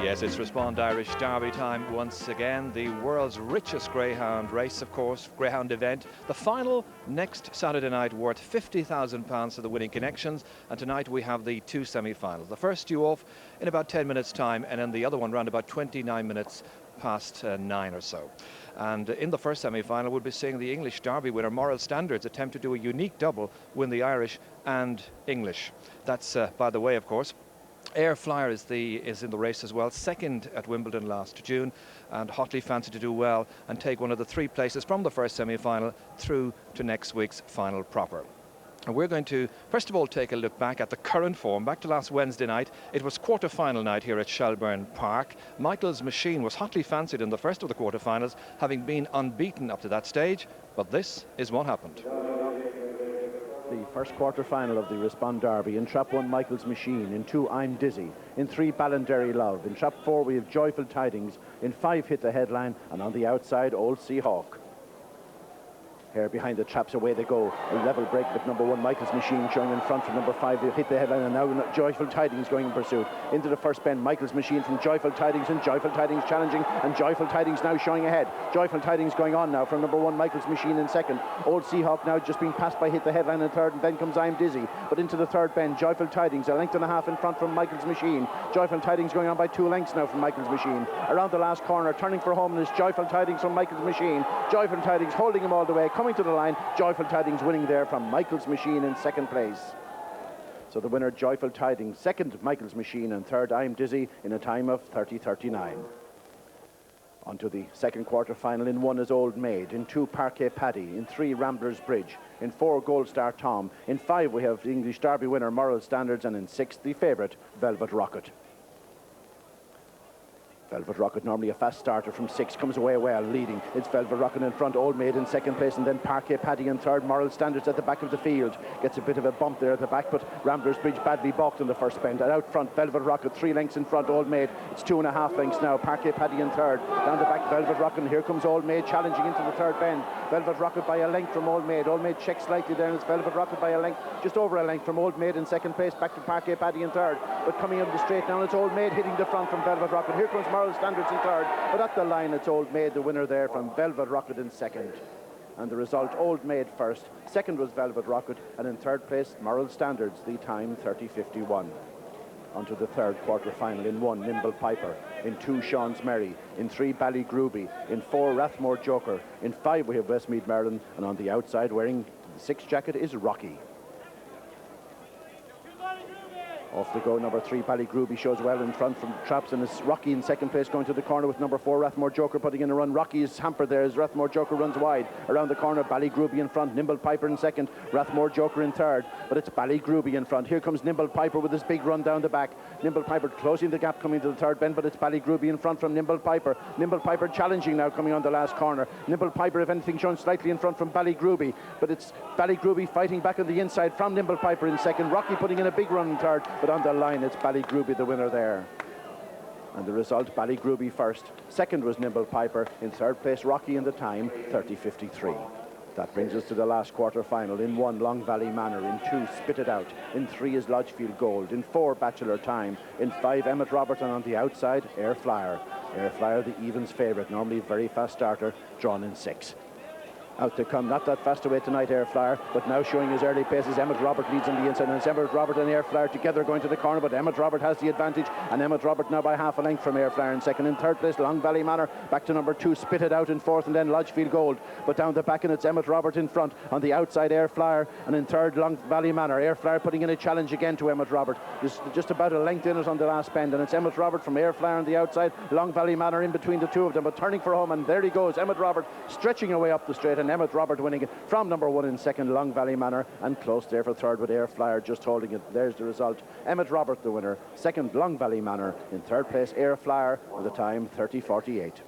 Yes, it's Respond Irish Derby time once again. The world's richest greyhound race, of course, greyhound event. The final next Saturday night, worth £50,000 to the winning connections. And tonight we have the two semi-finals. The first due off in about 10 minutes time, and then the other one round about 29 minutes past 9 or so. And in the first semi-final we'll be seeing the English Derby winner Moral Standards attempt to do a unique double, win the Irish and English. That's by the way, of course, Air Flyer is in the race as well, second at Wimbledon last June, and hotly fancy to do well and take one of the three places from the first semi-final through to next week's final proper. And we're going to, first of all, take a look back at the current form. Back to last Wednesday night, it was quarter-final night here at Shelbourne Park. Michael's Machine was hotly fancied in the first of the quarter-finals, having been unbeaten up to that stage, but this is what happened. The first quarter-final of the Respond Derby. In trap 1, Michael's Machine. In 2, I'm Dizzy. In 3, Ballinderry Love. In trap 4, we have Joyful Tidings. In 5, Hit the Headline. And on the outside, Old Sea Hawk. Here behind the traps, away they go. A level break with number 1, Michael's Machine, showing in front from number 5. They hit the headline, and now Joyful Tidings going in pursuit. Into the first bend, Michael's Machine from Joyful Tidings, and Joyful Tidings challenging, and Joyful Tidings now showing ahead. Joyful Tidings going on now from number 1, Michael's Machine in second. Old Seahawk now just being passed by Hit the Headline in third, and then comes I'm Dizzy. But into the third bend, Joyful Tidings, a length and a half in front from Michael's Machine. Joyful Tidings going on by 2 lengths now from Michael's Machine. Around the last corner, turning for home, is Joyful Tidings from Michael's Machine. Joyful Tidings holding him all the way, coming to the line. Joyful Tidings winning there from Michael's Machine in second place. So the winner, Joyful Tidings, second, Michael's Machine, and third, I'm Dizzy, in a time of 30:39. On to the second quarter final. In 1 is Old Maid, in 2, Parquet Paddy, in 3, Ramblers Bridge, in 4, Gold Star Tom, in 5, we have the English Derby winner Moral Standards, and in 6, the favourite, Velvet Rocket. Velvet Rocket, normally a fast starter from 6, comes away well, leading. It's Velvet Rocket in front, Old Maid in second place, and then Parquet Paddy in third. Moral Standards at the back of the field. Gets a bit of a bump there at the back, but Ramblers Bridge badly balked in the first bend. And out front, Velvet Rocket, 3 lengths in front, Old Maid. It's 2.5 lengths now. Parquet Paddy in third. Down the back, Velvet Rocket, and here comes Old Maid challenging into the third bend. Velvet Rocket by a length from Old Maid. Old Maid checks slightly there, and it's Velvet Rocket by a length, just over a length from Old Maid in second place. Back to Parquet Paddy in third. But coming out of the straight now, it's Old Maid hitting the front from Velvet Rocket. Here comes Moral Standards in third. But at the line, it's Old Maid, the winner there from Velvet Rocket in second. And the result, Old Maid first, second was Velvet Rocket, and in third place, Moral Standards, the time 30:51. On to the third quarter final. In 1, Nimble Piper, in 2, Sean's Merry, in 3, Ballygrooby, in 4, Rathmore Joker, in 5, we have Westmeath Maryland, and on the outside, wearing the 6th jacket, is Rocky. Off the go, number 3, Ballygrooby shows well in front from traps, and it's Rocky in second place going to the corner with number 4, Rathmore Joker, putting in a run. Rocky is hampered there as Rathmore Joker runs wide. Around the corner, Ballygrooby in front, Nimble Piper in second, Rathmore Joker in third, but it's Ballygrooby in front. Here comes Nimble Piper with his big run down the back. Nimble Piper closing the gap coming to the third bend, but it's Ballygrooby in front from Nimble Piper. Nimble Piper challenging now coming on the last corner. Nimble Piper, if anything, shown slightly in front from Ballygrooby, but it's Ballygrooby fighting back on the inside from Nimble Piper in second. Rocky putting in a big run in third, but on the line it's Ballygrooby the winner there. And the result, Ballygrooby first, second was Nimble Piper, in third place Rocky, in the time 30:53. That brings us to the last quarter final. In 1, Long Valley Manor, in 2, Spit It Out, in 3 is Lodgefield Gold, in 4, Bachelor Time, in 5, Emmett Robertson, on the outside, Air Flyer. Air Flyer, the evens favourite, normally very fast starter, drawn in 6. Out to come, not that fast away tonight, Air Flyer, but now showing his early paces. Emmett Robert leads on the inside, and it's Emmett Robert and Air Flyer together going to the corner, but Emmett Robert has the advantage, and Emmett Robert now by half a length from Air Flyer in second. In third place, Long Valley Manor, back to number 2, Spit It Out in fourth, and then Lodgefield Gold. But down the back, and it's Emmett Robert in front, on the outside, Air Flyer, and in third, Long Valley Manor. Air Flyer putting in a challenge again to Emmett Robert. There's just about a length in it on the last bend, and it's Emmett Robert from Air Flyer on the outside, Long Valley Manor in between the two of them, but turning for home, and there he goes, Emmett Robert stretching away up the straight, and Emmett Robert winning it from number 1 in second, Long Valley Manor, and close there for third with Air Flyer just holding it. There's the result. Emmett Robert the winner, second Long Valley Manor, in third place Air Flyer with the time 30:48.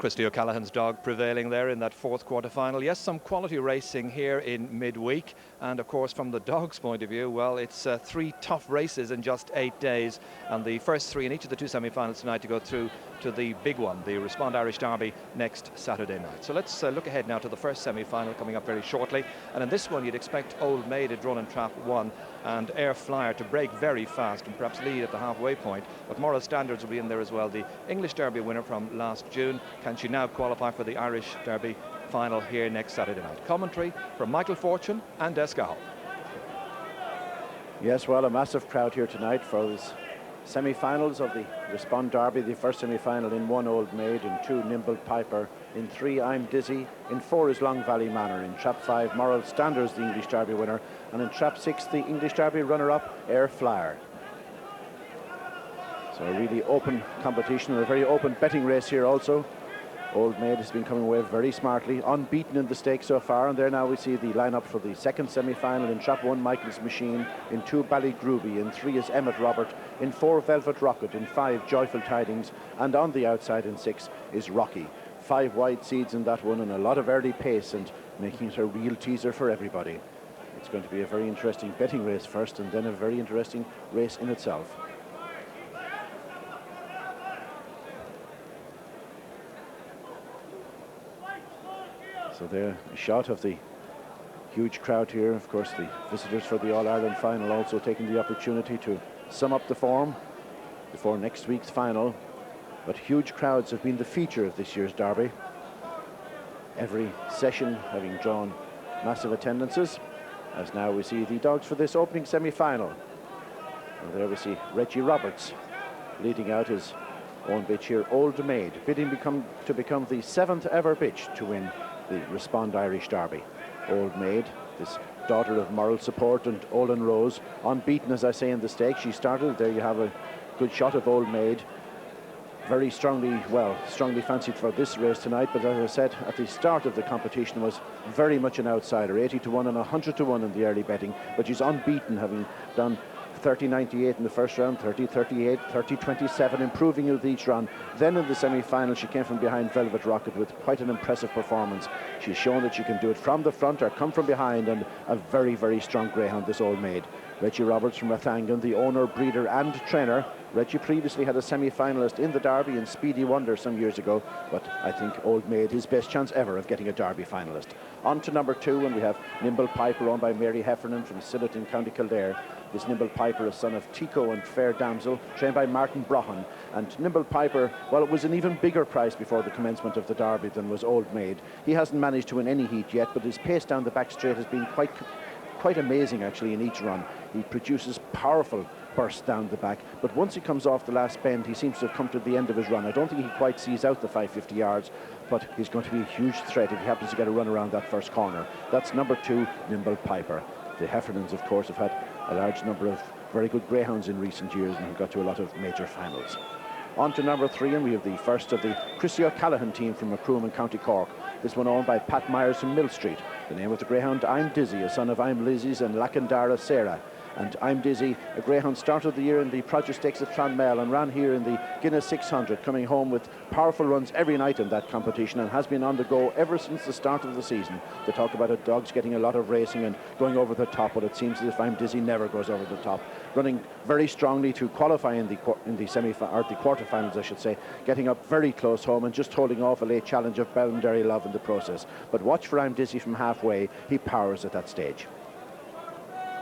Christy O'Callaghan's dog prevailing there in that fourth quarter-final. Yes, some quality racing here in midweek, and of course from the dog's point of view, well, it's 3 tough races in just 8 days, and the first 3 in each of the 2 semi-finals tonight to go through to the big one, the Respond Irish Derby, next Saturday night. So let's look ahead now to the first semi-final coming up very shortly, and in this one you'd expect Old Maid at Drawn and Trap 1 and Air Flyer to break very fast and perhaps lead at the halfway point, but Moral Standards will be in there as well, the English Derby winner from last June. Can she now qualify for the Irish Derby final here next Saturday night? Commentary from Michael Fortune and Des Scahill. Yes, well, a massive crowd here tonight for this semi-finals of the Respond Derby. The first semi-final in 1 Old Maid, in 2 Nimble Piper, in 3 I'm Dizzy, in 4 is Long Valley Manor, in Trap 5 Moral Standards, the English Derby winner, and in Trap 6 the English Derby runner-up Air Flyer. So a really open competition and a very open betting race here also. Old Maid has been coming away very smartly, unbeaten in the stakes so far, and there now we see the lineup for the second semi-final. In Trap 1 Michael's Machine, in 2 Ballygrooby, in 3 is Emmett Robert, in 4 Velvet Rocket, in 5 Joyful Tidings, and on the outside in 6 is Rocky. 5 wide seeds in that one and a lot of early pace, and making it a real teaser for everybody. It's going to be a very interesting betting race first, and then a very interesting race in itself. So there, a shot of the huge crowd here. Of course, the visitors for the All-Ireland final also taking the opportunity to sum up the form before next week's final. But huge crowds have been the feature of this year's Derby. Every session having drawn massive attendances, as now we see the dogs for this opening semi-final. And there we see Reggie Roberts leading out his own bitch here, Old Maid, bidding to become the 7th ever bitch to win the Respond Irish Derby. Old Maid, this daughter of Moral Support and Olin Rose, unbeaten as I say in the stakes. She started, there you have a good shot of Old Maid. Very strongly fancied for this race tonight, but as I said at the start of the competition, was very much an outsider, 80 to 1 and 100 to 1 in the early betting, but she's unbeaten, having done 30.98 in the first round, 30.38, 30.27, improving with each run. Then in the semi-final, she came from behind Velvet Rocket with quite an impressive performance. She's shown that she can do it from the front or come from behind, and a very, very strong greyhound, this Old Maid. Reggie Roberts from Rathangan, the owner, breeder and trainer. Reggie previously had a semi-finalist in the Derby in Speedy Wonder some years ago, but I think Old Maid his best chance ever of getting a Derby finalist. On to number 2, and we have Nimble Piper, owned by Mary Heffernan from Sillerton, County Kildare. This Nimble Piper, a son of Tico and Fair Damsel, trained by Martin Brohan. And Nimble Piper, well, it was an even bigger price before the commencement of the Derby than was Old Maid. He hasn't managed to win any heat yet, but his pace down the back straight has been quite amazing actually in each run. He produces powerful bursts down the back, but once he comes off the last bend, he seems to have come to the end of his run. I don't think he quite sees out the 550 yards, but he's going to be a huge threat if he happens to get a run around that first corner. That's number 2, Nimble Piper. The Heffernans, of course, have had a large number of very good greyhounds in recent years and have got to a lot of major finals. On to number 3, and we have the first of the Christy O'Callaghan team from Macroom in County Cork. This one owned by Pat Myers from Mill Street. The name of the greyhound, I'm Dizzy, a son of I'm Lizzie's and Lakandara Sarah. And I'm Dizzy, a greyhound, started the year in the Produce Stakes at Clonmel and ran here in the Guinness 600, coming home with powerful runs every night in that competition, and has been on the go ever since the start of the season. They talk about dogs getting a lot of racing and going over the top, but it seems as if I'm Dizzy never goes over the top. Running very strongly to qualify in the quarterfinals, I should say, getting up very close home and just holding off a late challenge of Ballinderry Love in the process. But watch for I'm Dizzy from halfway. He powers at that stage.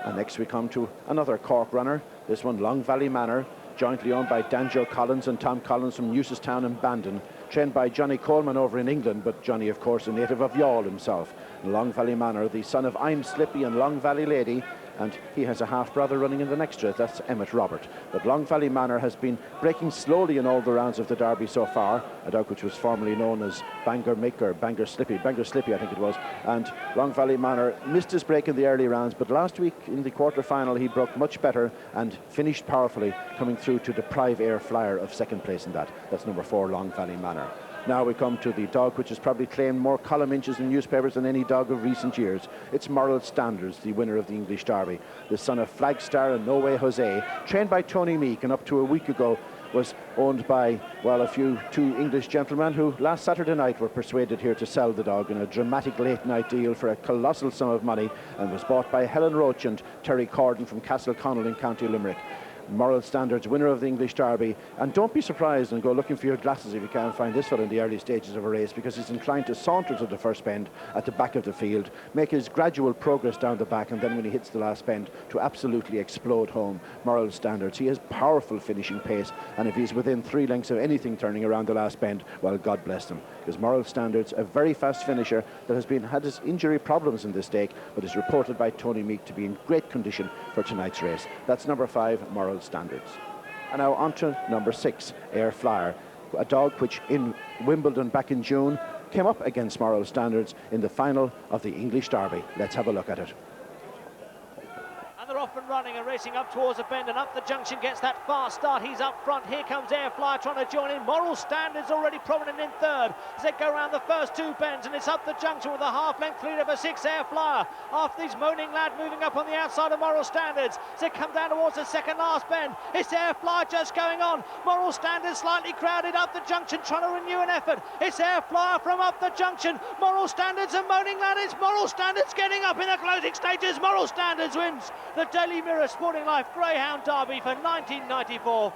And next we come to another Cork runner, this one Long Valley Manor, jointly owned by Danjo Collins and Tom Collins from Newcestown and Bandon, trained by Johnny Coleman over in England, but Johnny, of course, a native of Youghal himself. Long Valley Manor, the son of I'm Slippy and Long Valley Lady, and he has a half-brother running in the next race, that's Emmett Robert. But Long Valley Manor has been breaking slowly in all the rounds of the Derby so far, a dog which was formerly known as Bangor Slippy I think it was, and Long Valley Manor missed his break in the early rounds, but last week in the quarter-final he broke much better and finished powerfully, coming through to deprive Air Flyer of second place in that. That's number 4, Long Valley Manor. Now we come to the dog which has probably claimed more column inches in newspapers than any dog of recent years. It's Moral Standards, the winner of the English Derby. The son of Flagstar and No Way Jose, trained by Tony Meek, and up to a week ago was owned by, well, two English gentlemen who last Saturday night were persuaded here to sell the dog in a dramatic late night deal for a colossal sum of money, and was bought by Helen Roach and Terry Corden from Castleconnell in County Limerick. Moral Standards, winner of the English Derby. And don't be surprised and go looking for your glasses if you can't find this one in the early stages of a race, because he's inclined to saunter to the first bend at the back of the field, make his gradual progress down the back, and then when he hits the last bend to absolutely explode home. Moral Standards, he has powerful finishing pace, and if he's within 3 lengths of anything turning around the last bend, well, God bless him, because Moral Standards, a very fast finisher that has had his injury problems in this stake, but is reported by Tony Meek to be in great condition for tonight's race. That's number 5, Moral Standards. And now on to number 6, Air Flyer, a dog which in Wimbledon back in June came up against Moral Standards in the final of the English Derby. Let's have a look at it. And they're off and running and racing up towards the bend and up the junction, gets that fast start. He's up front. Here comes Air Flyer trying to join in. Moral Standards already prominent in third as they go around the first 2 bends, and it's up the junction with a half-length lead over 6, Air Flyer. After these Moaning Lad moving up on the outside of Moral Standards as they come down towards the second last bend. It's Air Flyer just going on. Moral Standards slightly crowded up the junction, trying to renew an effort. It's Air Flyer from up the junction. Moral Standards and Moaning Lad. It's Moral Standards getting up in the closing stages. Moral Standards wins the Daily Mirror Sporting Life Greyhound Derby for 1994.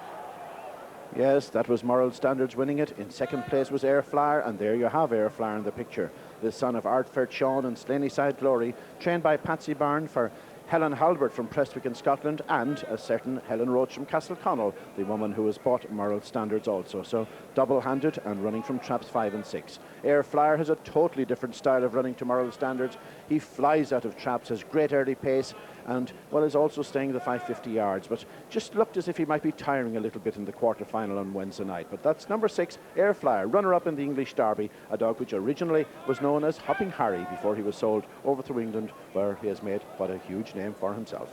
Yes, that was Moral Standards winning it. In second place was Air Flyer, and there you have Air Flyer in the picture. The son of Ardfert Sean and Slaney-side Glory, trained by Patsy Byrne for Helen Halbert from Prestwick in Scotland, and a certain Helen Roach from Castleconnell, the woman who has bought Moral Standards also. So double-handed and running from traps 5 and 6. Air Flyer has a totally different style of running to Moral Standards. He flies out of traps, has great early pace, and, well, is also staying the 550 yards, but just looked as if he might be tiring a little bit in the quarter-final on Wednesday night. But that's number 6, Air Flyer, runner-up in the English Derby, a dog which originally was known as Hopping Harry before he was sold over to England, where he has made what a huge name for himself.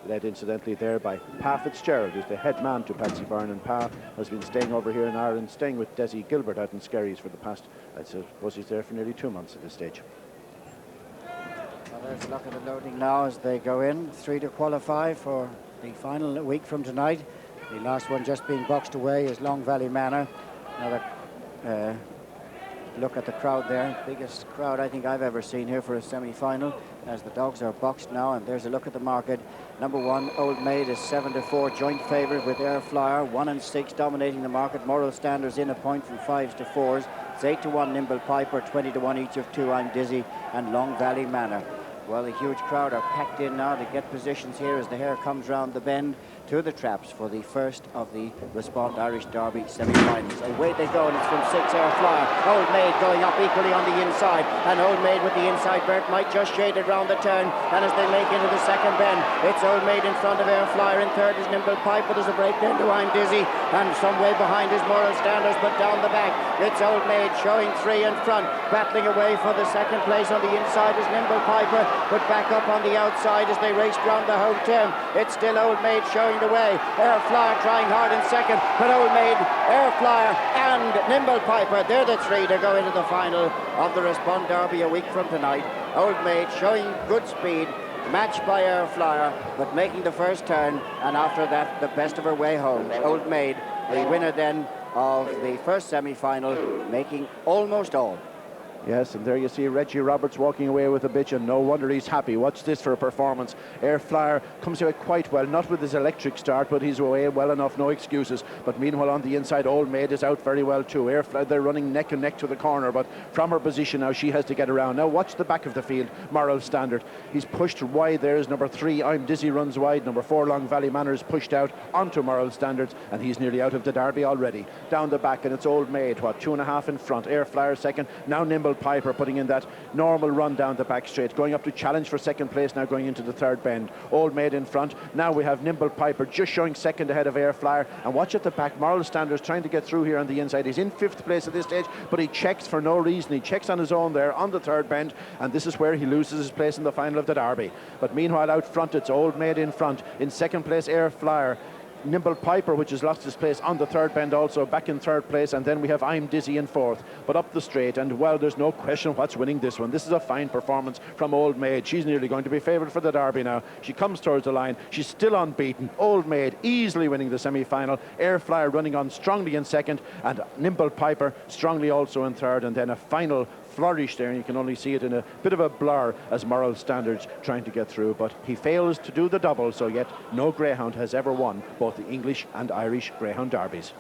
Led incidentally there by Pa Fitzgerald, who's the head man to Patsy Byrne, and Pa has been staying over here in Ireland, staying with Desi Gilbert out in Skerries for the past, I suppose he's there for nearly 2 months at this stage. There's a look at the loading now as they go in. 3 to qualify for the final a week from tonight. The last one just being boxed away is Long Valley Manor. Another look at the crowd there. Biggest crowd I think I've ever seen here for a semi-final as the dogs are boxed now. And there's a look at the market. Number 1, Old Maid, is 7 to 4, joint favourite with Air Flyer. 1 and 6 dominating the market. Moral Standards in a point from 5s to 4s. It's 8 to 1 Nimble Piper, 20 to 1 each of 2 I'm Dizzy and Long Valley Manor. Well, the huge crowd are packed in now to get positions here as the hare comes round the bend to the traps for the first of the Respond Irish Derby semi-finals. Away they go, and it's from 6, Air Flyer. Old Maid going up equally on the inside, and Old Maid with the inside berth might just shade it round the turn, and as they make into the second bend, it's Old Maid in front of Air Flyer. In third is Nimble Piper. There's a break then to I'm Dizzy, and some way behind is Moral Standards, but down the back it's Old Maid showing 3 in front, battling away for the second place. On the inside is Nimble Piper, but back up on the outside as they raced round the home turn. It's still Old Maid showing the way. Air Flyer trying hard in second, but Old Maid, Air Flyer and Nimble Piper, they're the 3 to go into the final of the Respond Derby a week from tonight. Old Maid showing good speed, matched by Air Flyer, but making the first turn, and after that the best of her way home. Old Maid, the winner then of the first semi-final, making almost all. Yes, and there you see Reggie Roberts walking away with a bitch, and no wonder he's happy. Watch this for a performance. Air Flyer comes away quite well, not with his electric start, but he's away well enough, no excuses. But meanwhile on the inside, Old Maid is out very well too. Air Flyer, they're running neck and neck to the corner, but from her position now she has to get around. Now watch the back of the field, Moral Standard. He's pushed wide. There's number 3, I'm Dizzy, runs wide. Number 4, Long Valley Manor, is pushed out onto Moral Standards, and he's nearly out of the Derby already. Down the back, and it's Old Maid, 2.5 in front. Air Flyer second. Now Nimble Piper putting in that normal run down the back straight, going up to challenge for second place now, going into the third bend. Old Maid in front. Now we have Nimble Piper just showing second ahead of Air Flyer, and watch at the back, Moral Standards trying to get through here on the inside. He's in 5th place at this stage, but he checks for no reason. He checks on his own there on the third bend, and this is where he loses his place in the final of the Derby. But meanwhile out front it's Old Maid in front. In second place Air Flyer. Nimble Piper, which has lost his place on the third bend, also back in third place, and then we have I'm Dizzy in fourth. But up the straight, and well, there's no question what's winning this one. This is a fine performance from Old Maid. She's nearly going to be favoured for the Derby now. She comes towards the line. She's still unbeaten. Old Maid easily winning the semi-final. Airflyer running on strongly in second, and Nimble Piper strongly also in third, and then a final flourish there, and you can only see it in a bit of a blur as Moral Standards trying to get through, but he fails to do the double, so yet no greyhound has ever won both the English and Irish Greyhound Derbies.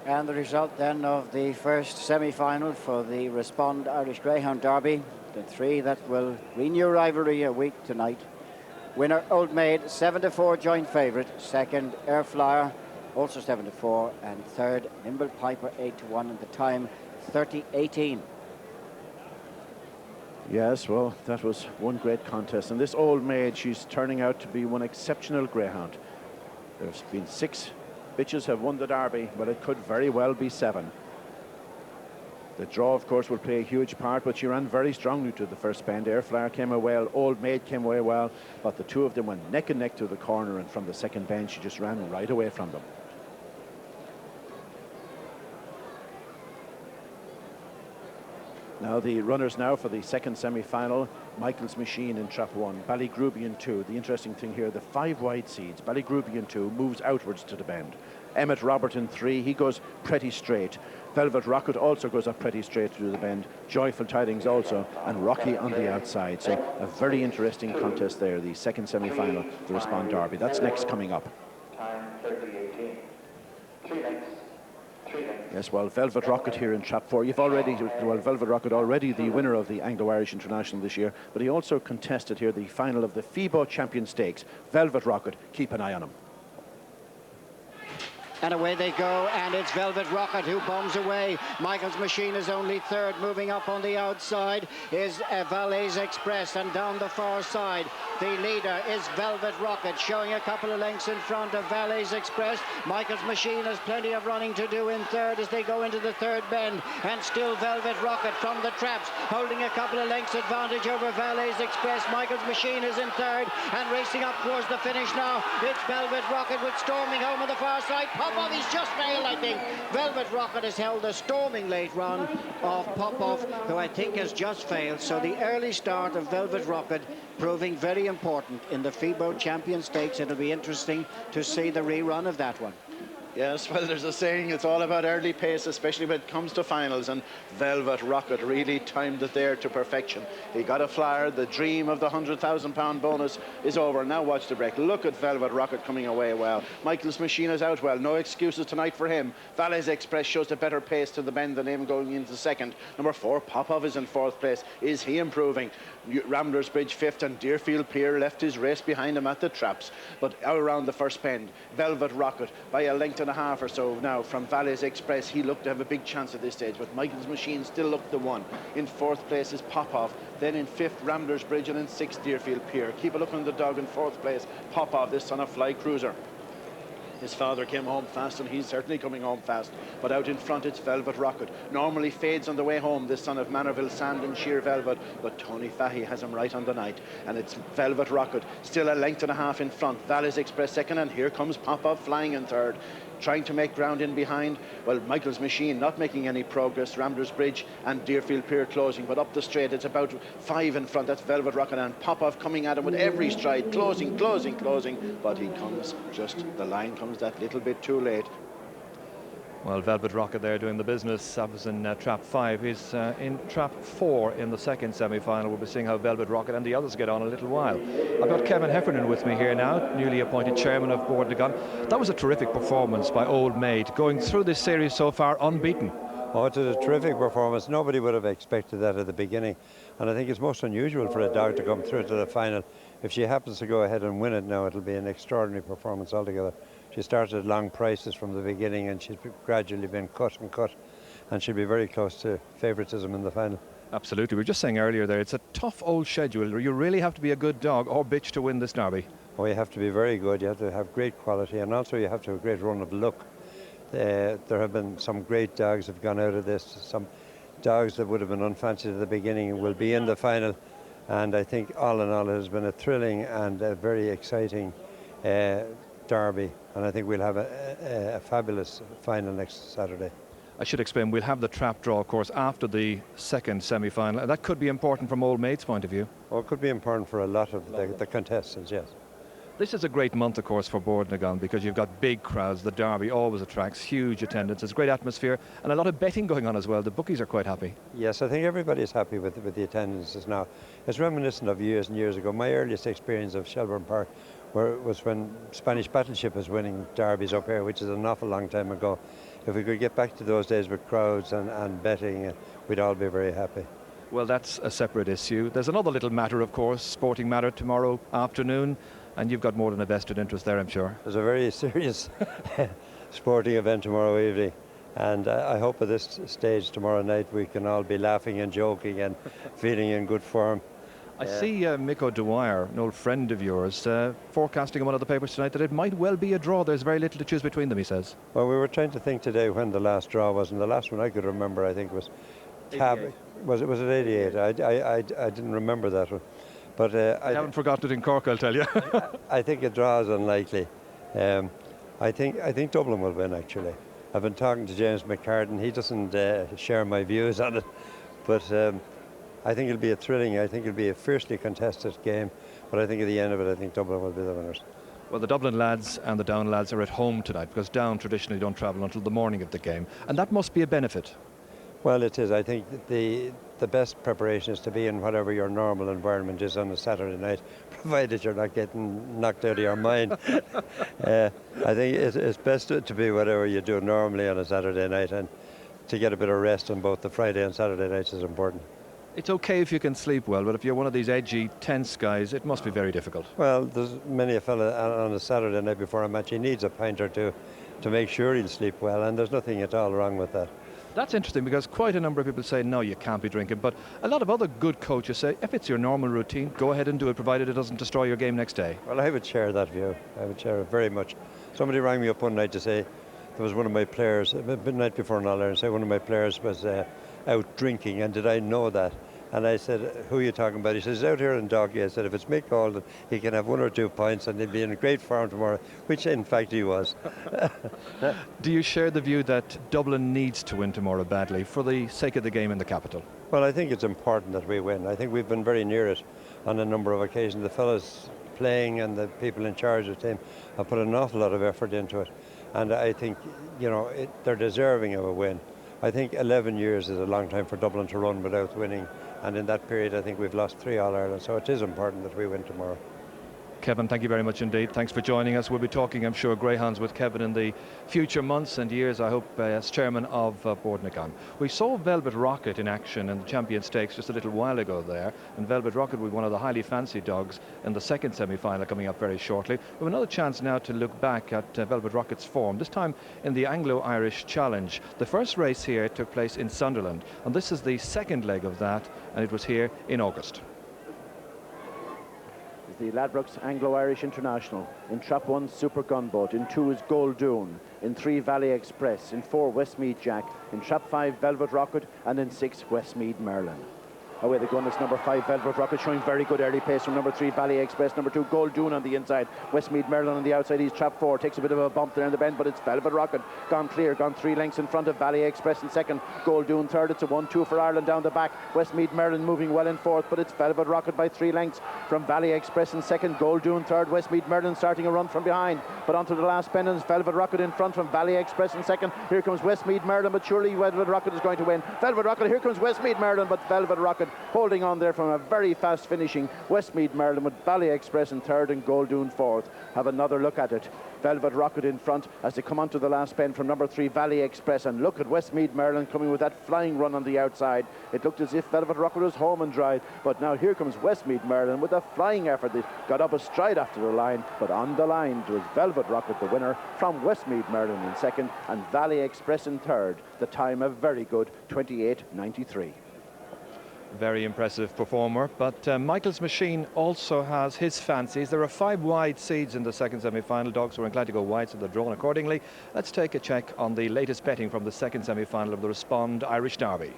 And the result then of the first semi-final for the Respond Irish Greyhound Derby, the three that will renew rivalry a week tonight. Winner Old Maid, 7-4 joint favourite. Second, Airflyer, also 7-4, and third, Nimble Piper, 8-1, and the time 30:18. Yes, well, that was one great contest, and this Old Maid, she's turning out to be one exceptional greyhound. There's been 6 bitches have won the Derby, but it could very well be 7. The draw, of course, will play a huge part, but she ran very strongly to the first bend. Airflyer came away well, Old Maid came away well, but the two of them went neck and neck to the corner, and from the second bend, she just ran right away from them. Now the runners now for the second semi-final. Michael's Machine in trap 1, Ballygruby in 2. The interesting thing here, the 5 wide seeds. Ballygruby in 2 moves outwards to the bend. Emmett Robert in 3, he goes pretty straight. Velvet Rocket also goes up pretty straight through the bend. Joyful Tidings also, and Rocky on the outside. So a very interesting contest there, the second semi-final, the Respond Derby. That's next coming up. Time 30:18. 3 lengths. Yes, well, Velvet Rocket here in trap 4. You've already, well, Velvet Rocket already the winner of the Anglo-Irish International this year, but he also contested here the final of the FIBO Champion Stakes. Velvet Rocket, keep an eye on him. And away they go, and it's Velvet Rocket who bombs away. Michael's Machine is only third. Moving up on the outside is Valet's Express, and down the far side the leader is Velvet Rocket, showing a couple of lengths in front of Valet's Express. Michael's Machine has plenty of running to do in third as they go into the third bend, and still Velvet Rocket from the traps, holding a couple of lengths advantage over Valet's Express. Michael's Machine is in third and racing up towards the finish now. It's Velvet Rocket with Storming Home on the far side. Popov, he's just failed, I think. Velvet Rocket has held a storming late run of Popov, who I think has just failed. So the early start of Velvet Rocket proving very important in the FIBO Champion Stakes. It'll be interesting to see the rerun of that one. Yes, well, there's a saying, it's all about early pace, especially when it comes to finals, and Velvet Rocket really timed it there to perfection. He got a flyer. The dream of the £100,000 bonus is over. Now watch the break. Look at Velvet Rocket coming away well. Michael's Machine is out well. No excuses tonight for him. Valet's Express shows a better pace to the bend than him going into second. Number 4, Popov, is in 4th place. Is he improving? Ramblers Bridge 5th, and Deerfield Pier left his race behind him at the traps. But out around the first bend, Velvet Rocket by a length and a half or so now from Valet's Express. He looked to have a big chance at this stage, but Michael's Machine still looked the one. In 4th place is Popov, then in 5th Ramblers Bridge, and in 6th Deerfield Pier. Keep a look on the dog in 4th place, Popov, this son of Fly Cruiser. His father came home fast, and he's certainly coming home fast. But out in front, it's Velvet Rocket. Normally fades on the way home, this son of Manorville Sand and Sheer Velvet, but Tony Fahey has him right on the night. And it's Velvet Rocket, still a length and a half in front. Valet's Express second, and here comes Popov flying in third. Trying to make ground in behind. Well, Michael's Machine not making any progress. Ramblers Bridge and Deerfield Pier closing, but up the straight it's about 5 in front. That's Velvet Rocket, and Popov coming at him with every stride, closing, but he comes just, the line comes that little bit too late. Well, Velvet Rocket there doing the business. That was in trap 5. He's in trap 4 in the second semi-final. We'll be seeing how Velvet Rocket and the others get on in a little while. I've got Kevin Heffernan with me here now, newly appointed chairman of Board the Gun. That was a terrific performance by Old Maid, going through this series so far unbeaten. Oh, it was a terrific performance. Nobody would have expected that at the beginning, and I think it's most unusual for a dog to come through to the final. If she happens to go ahead and win it now, it'll be an extraordinary performance altogether. She started at long prices from the beginning, and she's gradually been cut, and she'll be very close to favouritism in the final. Absolutely. We were just saying earlier there, it's a tough old schedule. You really have to be a good dog or bitch to win this derby. Oh, you have to be very good. You have to have great quality, and also you have to have a great run of luck. There have been some great dogs have gone out of this. Some dogs that would have been unfancied at the beginning will be in the final, And I think all in all it has been a thrilling and a very exciting derby, and I think we'll have a fabulous final next Saturday. I should explain, we'll have the trap draw, of course, after the second semi-final, and that could be important from Old Maid's point of view. Well, it could be important for a lot of the contestants, yes. This is a great month, of course, for Boardnagon, because you've got big crowds. The derby always attracts huge attendance. It's a great atmosphere and a lot of betting going on as well. The bookies are quite happy. Yes, I think everybody's happy with the attendances now. It's reminiscent of years and years ago. My earliest experience of Shelbourne Park was when Spanish Battleship was winning derbies up here, which is an awful long time ago. If we could get back to those days with crowds and betting, we'd all be very happy. Well, that's a separate issue. There's another little matter, of course, sporting matter tomorrow afternoon, and you've got more than a vested interest there, I'm sure. There's a very serious sporting event tomorrow evening, and I hope at this stage tomorrow night we can all be laughing and joking and feeling in good form. I see Mick O'Dwyer, an old friend of yours, forecasting in one of the papers tonight that it might well be a draw. There's very little to choose between them, he says. Well, we were trying to think today when the last draw was, and the last one I could remember, I think, was Tab. Was it 88? I didn't remember that one. But I haven't forgotten it in Cork, I'll tell you. I think a draw is unlikely. I think Dublin will win, actually. I've been talking to James McCartan. He doesn't share my views on it, but I think it'll be a thrilling, I think it'll be a fiercely contested game, but I think at the end of it, I think Dublin will be the winners. Well, the Dublin lads and the Down lads are at home tonight, because Down traditionally don't travel until the morning of the game, and that must be a benefit. Well, it is. I think the best preparation is to be in whatever your normal environment is on a Saturday night, provided you're not getting knocked out of your mind. I think it's best to be whatever you do normally on a Saturday night, and to get a bit of rest on both the Friday and Saturday nights is important. It's okay if you can sleep well, but if you're one of these edgy, tense guys, it must be very difficult. Well, there's many a fella on a Saturday night before a match, he needs a pint or two to make sure he'll sleep well, and there's nothing at all wrong with that. That's interesting, because quite a number of people say, no, you can't be drinking, but a lot of other good coaches say, if it's your normal routine, go ahead and do it, provided it doesn't destroy your game next day. Well, I would share that view. I would share it very much. Somebody rang me up one night to say there was one of my players, the night before an All-Ireland, say one of my players was out drinking, and did I know that? And I said, who are you talking about? He says, he's out here in Doggy. I said, if it's Mick Golden, he can have 1 or 2 pints and he'll be in a great form tomorrow, which in fact he was. Do you share the view that Dublin needs to win tomorrow badly for the sake of the game in the capital? Well, I think it's important that we win. I think we've been very near it on a number of occasions. The fellas playing and the people in charge of the team have put an awful lot of effort into it. And I think, you know, they're deserving of a win. I think 11 years is a long time for Dublin to run without winning. And in that period, I think we've lost 3 All-Ireland, so it is important that we win tomorrow. Kevin, thank you very much indeed. Thanks for joining us. We'll be talking, I'm sure, greyhounds with Kevin in the future months and years, I hope, as chairman of Boardnagon. We saw Velvet Rocket in action in the Champion Stakes just a little while ago there, and Velvet Rocket will be one of the highly fancied dogs in the second semi-final coming up very shortly. We have another chance now to look back at Velvet Rocket's form, this time in the Anglo-Irish Challenge. The first race here took place in Sunderland, and this is the second leg of that, and it was here in August. The Ladbrokes Anglo-Irish International. In Trap 1, Super Gunboat. In 2 is Gold Dune. In 3, Valley Express. In 4, Westmead Jack. In Trap 5, Velvet Rocket. And in 6, Westmead Merlin. Away the gun is number 5, Velvet Rocket, showing very good early pace from number 3, Valley Express. Number 2, Gold Dune on the inside. Westmead Merlin on the outside. He's Trap 4, takes a bit of a bump there in the bend, but it's Velvet Rocket gone clear, gone 3 lengths in front of Valley Express in second. Gold Dune third. It's a 1-2 for Ireland down the back. Westmead Merlin moving well in fourth, but it's Velvet Rocket by 3 lengths from Valley Express in second. Gold Dune third. Westmead Merlin starting a run from behind, but onto the last bend, and it's Velvet Rocket in front from Valley Express in second. Here comes Westmead Merlin, but surely Velvet Rocket is going to win. Velvet Rocket, here comes Westmead Merlin, but Velvet Rocket holding on there from a very fast finishing Westmead Merlin, with Valley Express in third and Gold Dune fourth. Have another look at it. Velvet Rocket in front as they come onto the last bend from number 3, Valley Express, and look at Westmead Merlin coming with that flying run on the outside. It looked as if Velvet Rocket was home and dry, but now here comes Westmead Merlin with a flying effort. They got up a stride after the line, but on the line it was Velvet Rocket the winner from Westmead Merlin in second and Valley Express in third. The time a very good 28.93. Very impressive performer, but Michael's machine also has his fancies. There are 5 wide seeds in the second semi-final. Dogs were inclined to go wide, so they're drawn accordingly. Let's take a check on the latest betting from the second semi-final of the Respond Irish Derby.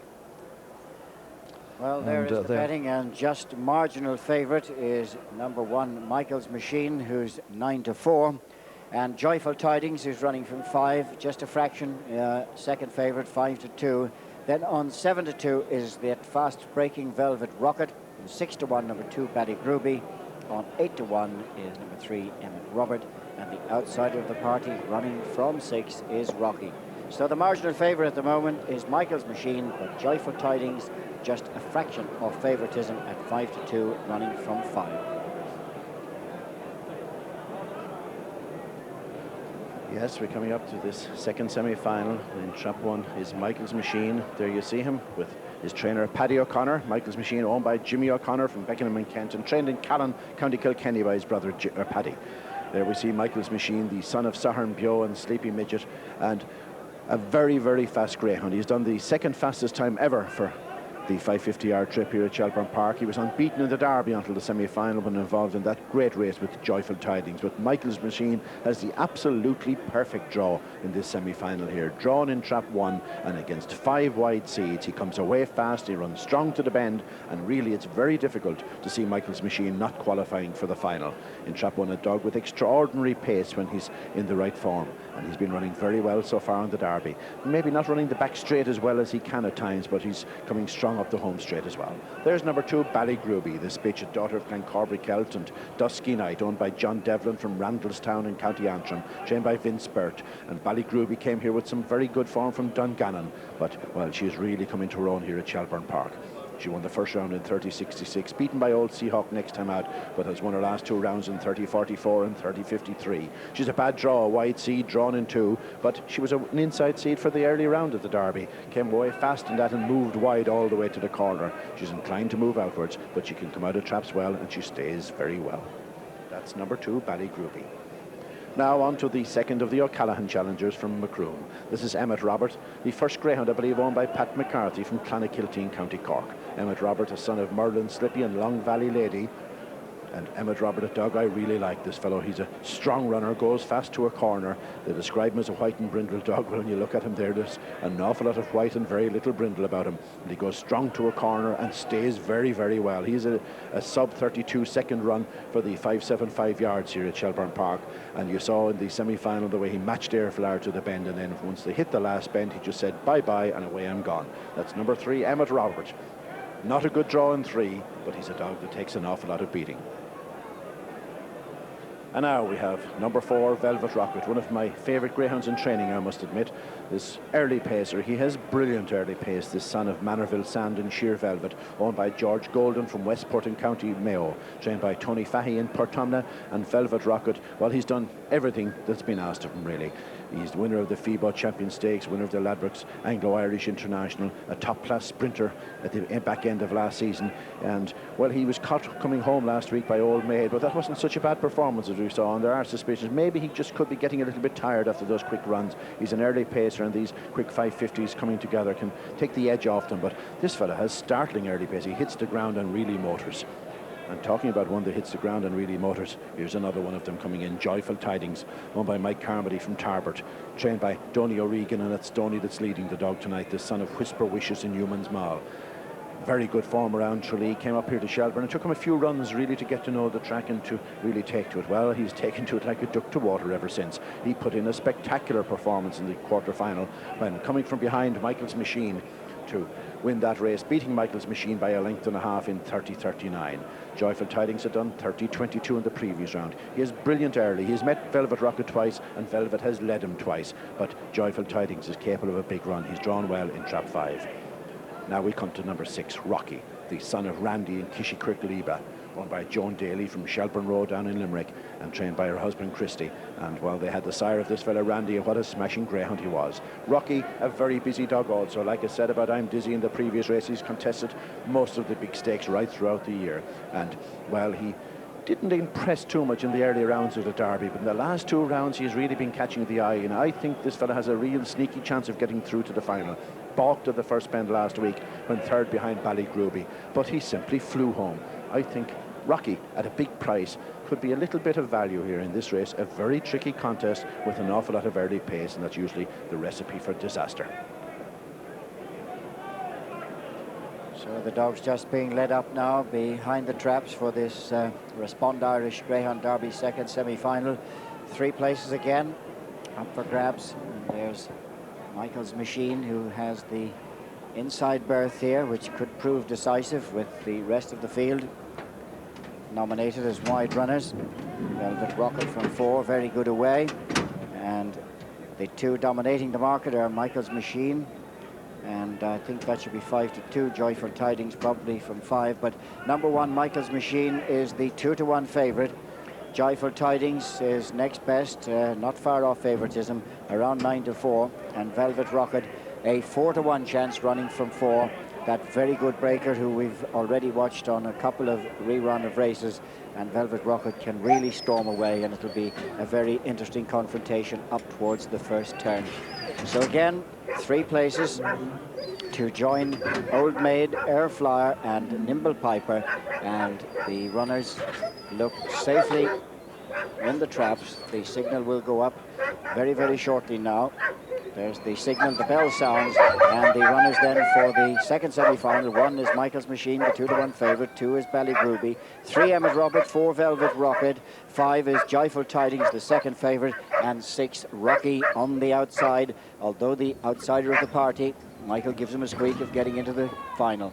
Well, there And, is the betting, and just marginal favourite is number 1, Michael's Machine, who's 9-4. And Joyful Tidings, who's running from 5, just a fraction, second favourite, 5-2. Then on 7-2 is that fast-breaking Velvet Rocket. 6-1, number 2, Ballygrooby. On 8-1 is number 3, Emmett Robert. And the outsider of the party, running from 6, is Rocky. So the marginal favourite at the moment is Michael's Machine, but Joyful Tidings, just a fraction of favouritism at 5-2, running from 5. Yes, we're coming up to this second semi-final. In Trap 1 is Michael's Machine. There you see him with his trainer Paddy O'Connor. Michael's Machine owned by Jimmy O'Connor from Beckenham and Kent, and trained in Callan, County Kilkenny by his brother Paddy. There we see Michael's Machine, the son of Sahern Bio and Sleepy Midget, and a very, very fast greyhound. He's done the second fastest time ever for the 550-yard trip here at Shelbourne Park. He was unbeaten in the Derby until the semi-final when involved in that great race with Joyful Tidings. But Michael's Machine has the absolutely perfect draw in this semi-final here. Drawn in Trap 1 and against 5 wide seeds. He comes away fast, he runs strong to the bend, and really it's very difficult to see Michael's Machine not qualifying for the final. In Trap 1, a dog with extraordinary pace when he's in the right form, and he's been running very well so far in the Derby. Maybe not running the back straight as well as he can at times, but he's coming strong up the home straight as well. There's number 2, Ballygrooby, this bitch, a daughter of Glencorby Celt and Dusky Knight, owned by John Devlin from Randallstown in County Antrim, trained by Vince Burt. And Ballygrooby came here with some very good form from Dungannon, but, well, she's really coming to her own here at Shelbourne Park. She won the first round in 30-66, beaten by Old Seahawk next time out, but has won her last 2 rounds in 30-44 and 30-53. She's a bad draw, a wide seed, drawn in 2, but she was an inside seed for the early round of the Derby. Came away fast in that and moved wide all the way to the corner. She's inclined to move outwards, but she can come out of traps well, and she stays very well. That's number 2, Ballygrooby. Now on to the second of the O'Callaghan challengers from Macroom. This is Emmett Robert, the first greyhound, I believe, owned by Pat McCarthy from Clonakilty, County Cork. Emmett Robert, a son of Merlin Slippy and Long Valley Lady. And Emmett Robert, a dog I really like, this fellow. He's a strong runner, goes fast to a corner. They describe him as a white and brindle dog. When you look at him there, there's an awful lot of white and very little brindle about him. And he goes strong to a corner and stays very, very well. He's a sub-32 second run for the 575 yards here at Shelbourne Park. And you saw in the semi-final the way he matched Airflower to the bend, and then once they hit the last bend, he just said bye-bye and away I'm gone. That's number 3, Emmett Robert. Not a good draw in 3, but he's a dog that takes an awful lot of beating. And now we have number 4, Velvet Rocket, one of my favourite greyhounds in training, I must admit. This early pacer, he has brilliant early pace, this son of Manorville Sand and Sheer Velvet, owned by George Golden from Westport in County Mayo, trained by Tony Fahy in Portumna. And Velvet Rocket, well, he's done everything that's been asked of him, really. He's the winner of the FIBO Champion Stakes, winner of the Ladbrokes Anglo-Irish International, a top-class sprinter at the back end of last season. And, well, he was caught coming home last week by Old Maid, but that wasn't such a bad performance as we saw, and there are suspicions maybe he just could be getting a little bit tired after those quick runs. He's an early pacer, and these quick 550s coming together can take the edge off them, but this fella has startling early pace. He hits the ground and really motors. And talking about one that hits the ground and really motors, here's another one of them coming in, Joyful Tidings, owned by Mike Carmody from Tarbert, trained by Donny O'Regan, and it's Donny that's leading the dog tonight, the son of Whisper Wishes in Newman's Mall. Very good form around Tralee, came up here to Shelbourne. It took him a few runs really to get to know the track and to really take to it. Well, he's taken to it like a duck to water ever since. He put in a spectacular performance in the quarter-final when coming from behind Michael's Machine to win that race, beating Michael's Machine by a length and a half in 30-39. Joyful Tidings had done 30-22 in the previous round. He is brilliant early. He's met Velvet Rocket twice, and Velvet has led him twice. But Joyful Tidings is capable of a big run. He's drawn well in Trap 5. Now we come to number 6, Rocky, the son of Randy and Kishi Kirkliba, owned by Joan Daly from Shelbourne Road down in Limerick, and trained by her husband Christy. And while they had the sire of this fella Randy, and what a smashing greyhound he was. Rocky, a very busy dog also. Like I said about I'm Dizzy in the previous race, he's contested most of the big stakes right throughout the year. And, well, he didn't impress too much in the early rounds of the Derby, but in the last 2 rounds he's really been catching the eye, and I think this fella has a real sneaky chance of getting through to the final. Balked at the first bend last week when third behind Ballygrooby, but he simply flew home. I think Rocky, at a big price, could be a little bit of value here in this race. A very tricky contest with an awful lot of early pace, and that's usually the recipe for disaster. So the dogs just being led up now behind the traps for this Respond Irish Greyhound Derby second semi-final. 3 places again up for grabs. And there's Michael's Machine, who has the inside berth here, which could prove decisive with the rest of the field nominated as wide runners. Velvet Rocket from 4, very good away. And the 2 dominating the market are Michael's Machine, and I think that should be 5-2. Joyful Tidings probably from 5, but number 1 Michael's Machine is the 2-1 favourite. Joyful Tidings is next best, not far off favouritism, around 9-4, and Velvet Rocket a 4-1 chance running from 4. That very good breaker who we've already watched on a couple of rerun of races, and Velvet Rocket can really storm away, and it'll be a very interesting confrontation up towards the first turn. So again, 3 places to join Old Maid, Air Flyer and Nimble Piper, and the runners look safely in the traps. The signal will go up very, very shortly now. There's the signal, the bell sounds, and the runners then for the second semi-final. 1 is Michael's Machine, the 2-1 favourite. 2 is Ballygruby. 3 Emmett Robert, 4 Velvet Rocket. 5 is Joyful Tidings, the second favourite, and 6 Rocky on the outside. Although the outsider of the party, Michael gives him a squeak of getting into the final.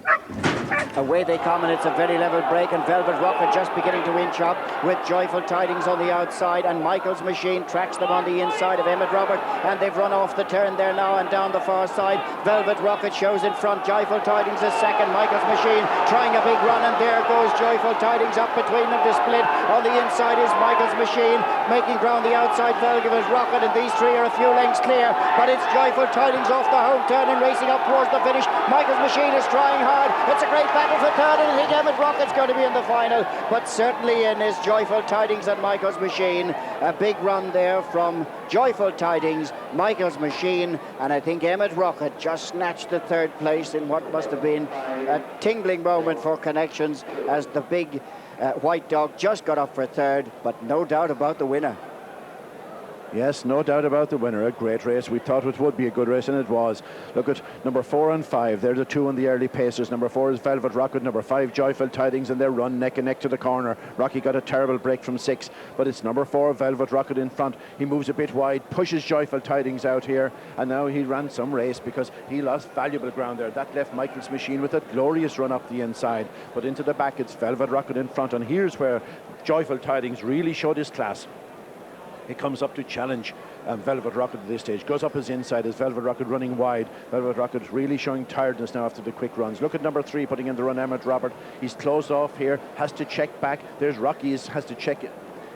Away they come, and it's a very level break, and Velvet Rocket just beginning to inch up with Joyful Tidings on the outside, and Michael's Machine tracks them on the inside of Emmett Robert, and they've run off the turn there now and down the far side. Velvet Rocket shows in front. Joyful Tidings is second. Michael's Machine trying a big run, and there goes Joyful Tidings up between them to split. On the inside is Michael's Machine, making ground the outside. Velvet Rocket, and these 3 are a few lengths clear, but it's Joyful Tidings off the home turn and racing up towards the finish. Michael's Machine is trying hard. It's a great battle for third, and I think Emmett Rocket's going to be in the final, but certainly in is Joyful Tidings and Michael's Machine. A big run there from Joyful Tidings, Michael's Machine, and I think Emmett Rocket just snatched the 3rd place in what must have been a tingling moment for Connections, as the big white dog just got up for 3rd, but no doubt about the winner. Yes, no doubt about the winner. A great race. We thought it would be a good race, and it was. Look at number 4 and 5. They're the 2 in the early paces. Number 4 is Velvet Rocket. Number 5, Joyful Tidings, and they run neck and neck to the corner. Rocky got a terrible break from 6, but it's number 4, Velvet Rocket, in front. He moves a bit wide, pushes Joyful Tidings out here, and now he ran some race because he lost valuable ground there. That left Michael's Machine with a glorious run up the inside, but into the back it's Velvet Rocket in front, and here's where Joyful Tidings really showed his class. He comes up to challenge Velvet Rocket at this stage. Goes up his inside as Velvet Rocket running wide. Velvet Rocket really showing tiredness now after the quick runs. Look at number 3 putting in the run, Emmett Robert. He's closed off here, has to check back. There's Rocky, has to check it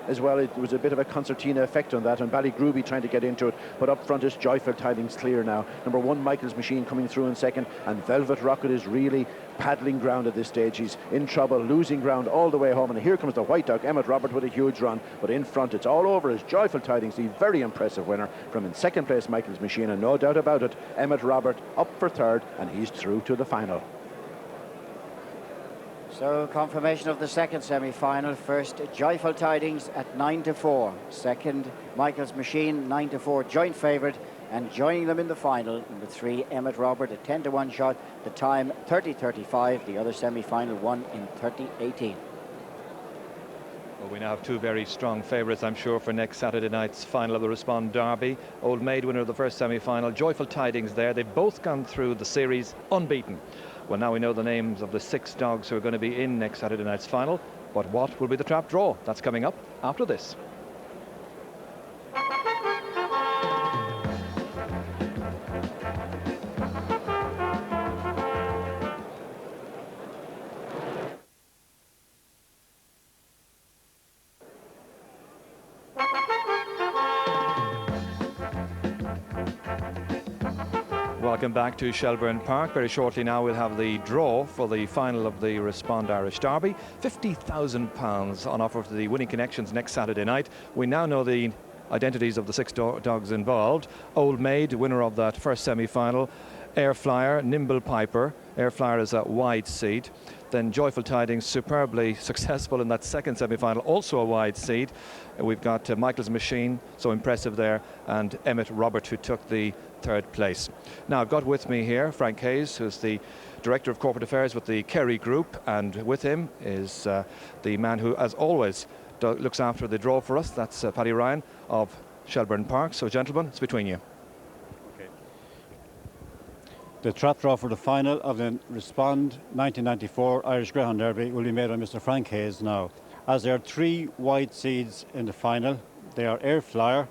as well. It was a bit of a concertina effect on that, and Ballygruby trying to get into it, but up front is Joyful Tidings clear now. Number 1, Michael's Machine coming through in second, and Velvet Rocket is really paddling ground at this stage. He's in trouble, losing ground all the way home, and here comes the white dog, Emmett Robert, with a huge run, but in front it's all over as Joyful Tidings, the very impressive winner. From in second place, Michael's Machine, and no doubt about it, Emmett Robert up for 3rd, and he's through to the final. So confirmation of the second semi-final. First, Joyful Tidings at 9-4. Second, Michael's Machine, 9-4, joint favourite. And joining them in the final, number 3, Emmett Robert, a 10-1 shot. The time 30:35. The other semi-final won in 30:18. Well, we now have 2 very strong favourites, I'm sure, for next Saturday night's final of the Respond Derby. Old Maid, winner of the first semi-final. Joyful Tidings there. They've both gone through the series unbeaten. Well, now we know the names of the 6 dogs who are going to be in next Saturday night's final. But what will be the trap draw? That's coming up after this. Welcome back to Shelbourne Park. Very shortly now we'll have the draw for the final of the Respond Irish Derby. £50,000 on offer to the winning connections next Saturday night. We now know the identities of the 6 dogs involved. Old Maid, winner of that first semi-final. Air Flyer, Nimble Piper. Air Flyer is a wide seat. Then Joyful Tidings, superbly successful in that second semi-final, also a wide seed. We've got Michael's Machine, so impressive there, and Emmett Robert, who took the third place. Now I've got with me here Frank Hayes, who's the Director of Corporate Affairs with the Kerry Group, and with him is the man who, as always, looks after the draw for us. That's Paddy Ryan of Shelbourne Park. So gentlemen, it's between you. Okay. The trap draw for the final of the Respond 1994 Irish Greyhound Derby will be made by Mr. Frank Hayes now. As there are 3 wide seeds in the final, they are Air Flyer,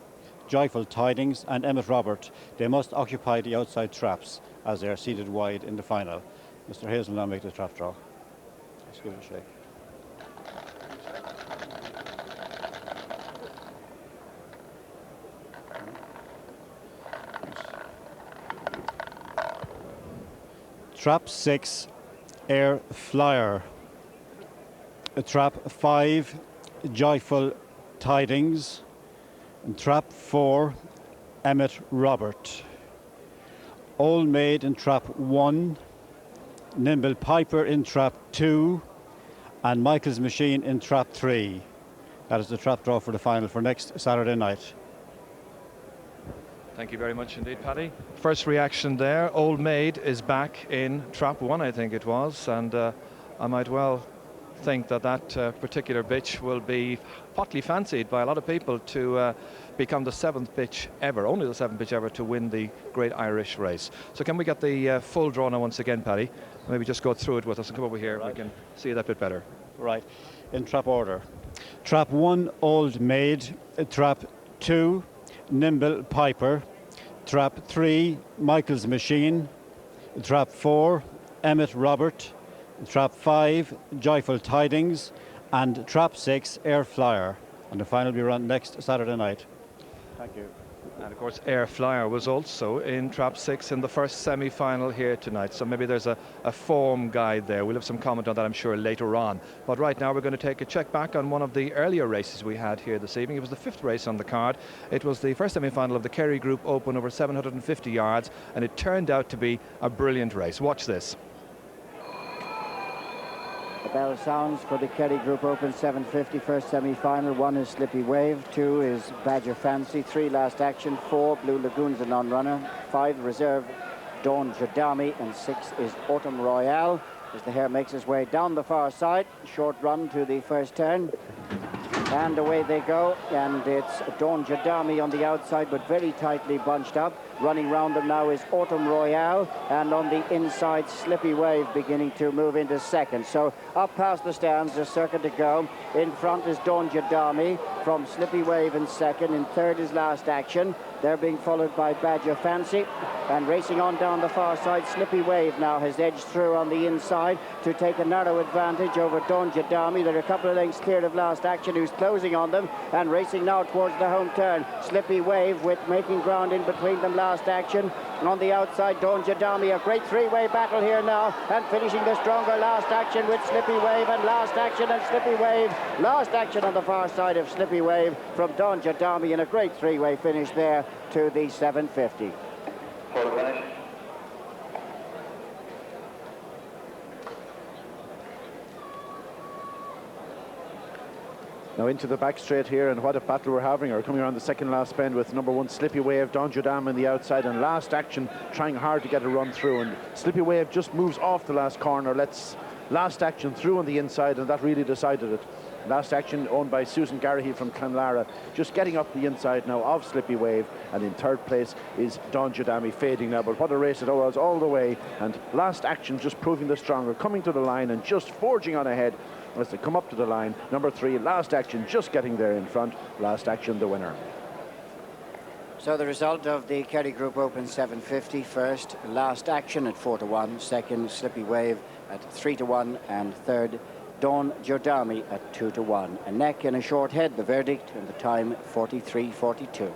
Joyful Tidings and Emmett Robert. They must occupy the outside traps as they are seated wide in the final. Mr. Hayes will now make the trap draw. Let's give it a shake. Trap 6, Air Flyer. Trap 5, Joyful Tidings. And trap 4, Emmett Robert. Old Maid in trap 1, Nimble Piper in trap 2, and Michael's Machine in trap 3. That is the trap draw for the final for next Saturday night. Thank you very much indeed, Paddy. First reaction there, Old Maid is back in trap 1, I think it was, and I might well think that particular bitch will be hotly fancied by a lot of people to become the 7th bitch ever, only the 7th bitch ever to win the Great Irish Race. So can we get the full draw now once again, Paddy? Maybe just go through it with us and come over here, right. We can see that bit better. Right, in trap order. Trap 1, Old Maid. Trap 2, Nimble Piper. Trap 3, Michael's Machine. Trap 4, Emmett Robert. Trap 5, Joyful Tidings. And trap 6, Air Flyer. And the final will be run next Saturday night. Thank you. And of course Air Flyer was also in trap 6 in the first semi-final here tonight, so maybe there's a form guide there. We'll have some comment on that, I'm sure, later on. But right now we're going to take a check back on one of the earlier races we had here this evening. It was the 5th race on the card. It was the first semi-final of the Kerry Group Open over 750 yards, and it turned out to be a brilliant race. Watch this. The bell sounds for the Kerry Group Open 750 first semi-final. 1 is Slippy Wave, 2 is Badger Fancy, 3 Last Action, 4 Blue Lagoon's a non-runner, 5 Reserve Dawn Jadami, and 6 is Autumn Royale. As the hare makes his way down the far side, short run to the first turn. And away they go, and it's Dawn Jadami on the outside, but very tightly bunched up. Running round them now is Autumn Royale, and on the inside, Slippy Wave beginning to move into second. So up past the stands, a circuit to go. In front is Dawn Jadami from Slippy Wave in second. In third is Last Action. They're being followed by Badger Fancy. And racing on down the far side, Slippy Wave now has edged through on the inside to take a narrow advantage over Dawn Jadami. They're a couple of lengths cleared of Last Action, who's closing on them, and racing now towards the home turn. Slippy Wave with making ground in between them, Last Action. On the outside, Dawn Jadami, a great 3-way battle here now, and finishing the stronger Last Action with Slippy Wave and Last Action and Slippy Wave. Last Action on the far side of Slippy Wave from Dawn Jadami, in a great 3-way finish there to the 750. Now into the back straight here, and what a battle we're having. Are coming around the second last bend with number 1 Slippy Wave, Dawn Jadami on the outside, and Last Action trying hard to get a run through, and Slippy Wave just moves off the last corner, lets Last Action through on the inside, and that really decided it. Last Action, owned by Susan Garrahy from Clonlara, just getting up the inside now of Slippy Wave, and in third place is Dawn Jadami, fading now, but what a race it was all the way, and Last Action just proving the stronger, coming to the line and just forging on ahead as they come up to the line. Number 3, Last Action, just getting there in front. Last Action, the winner. So the result of the Kerry Group Open 750, first Last Action at 4-1, second Slippy Wave at 3-1, and third Dawn Jadami at 2-1. A neck and a short head, the verdict, and the time 43:42.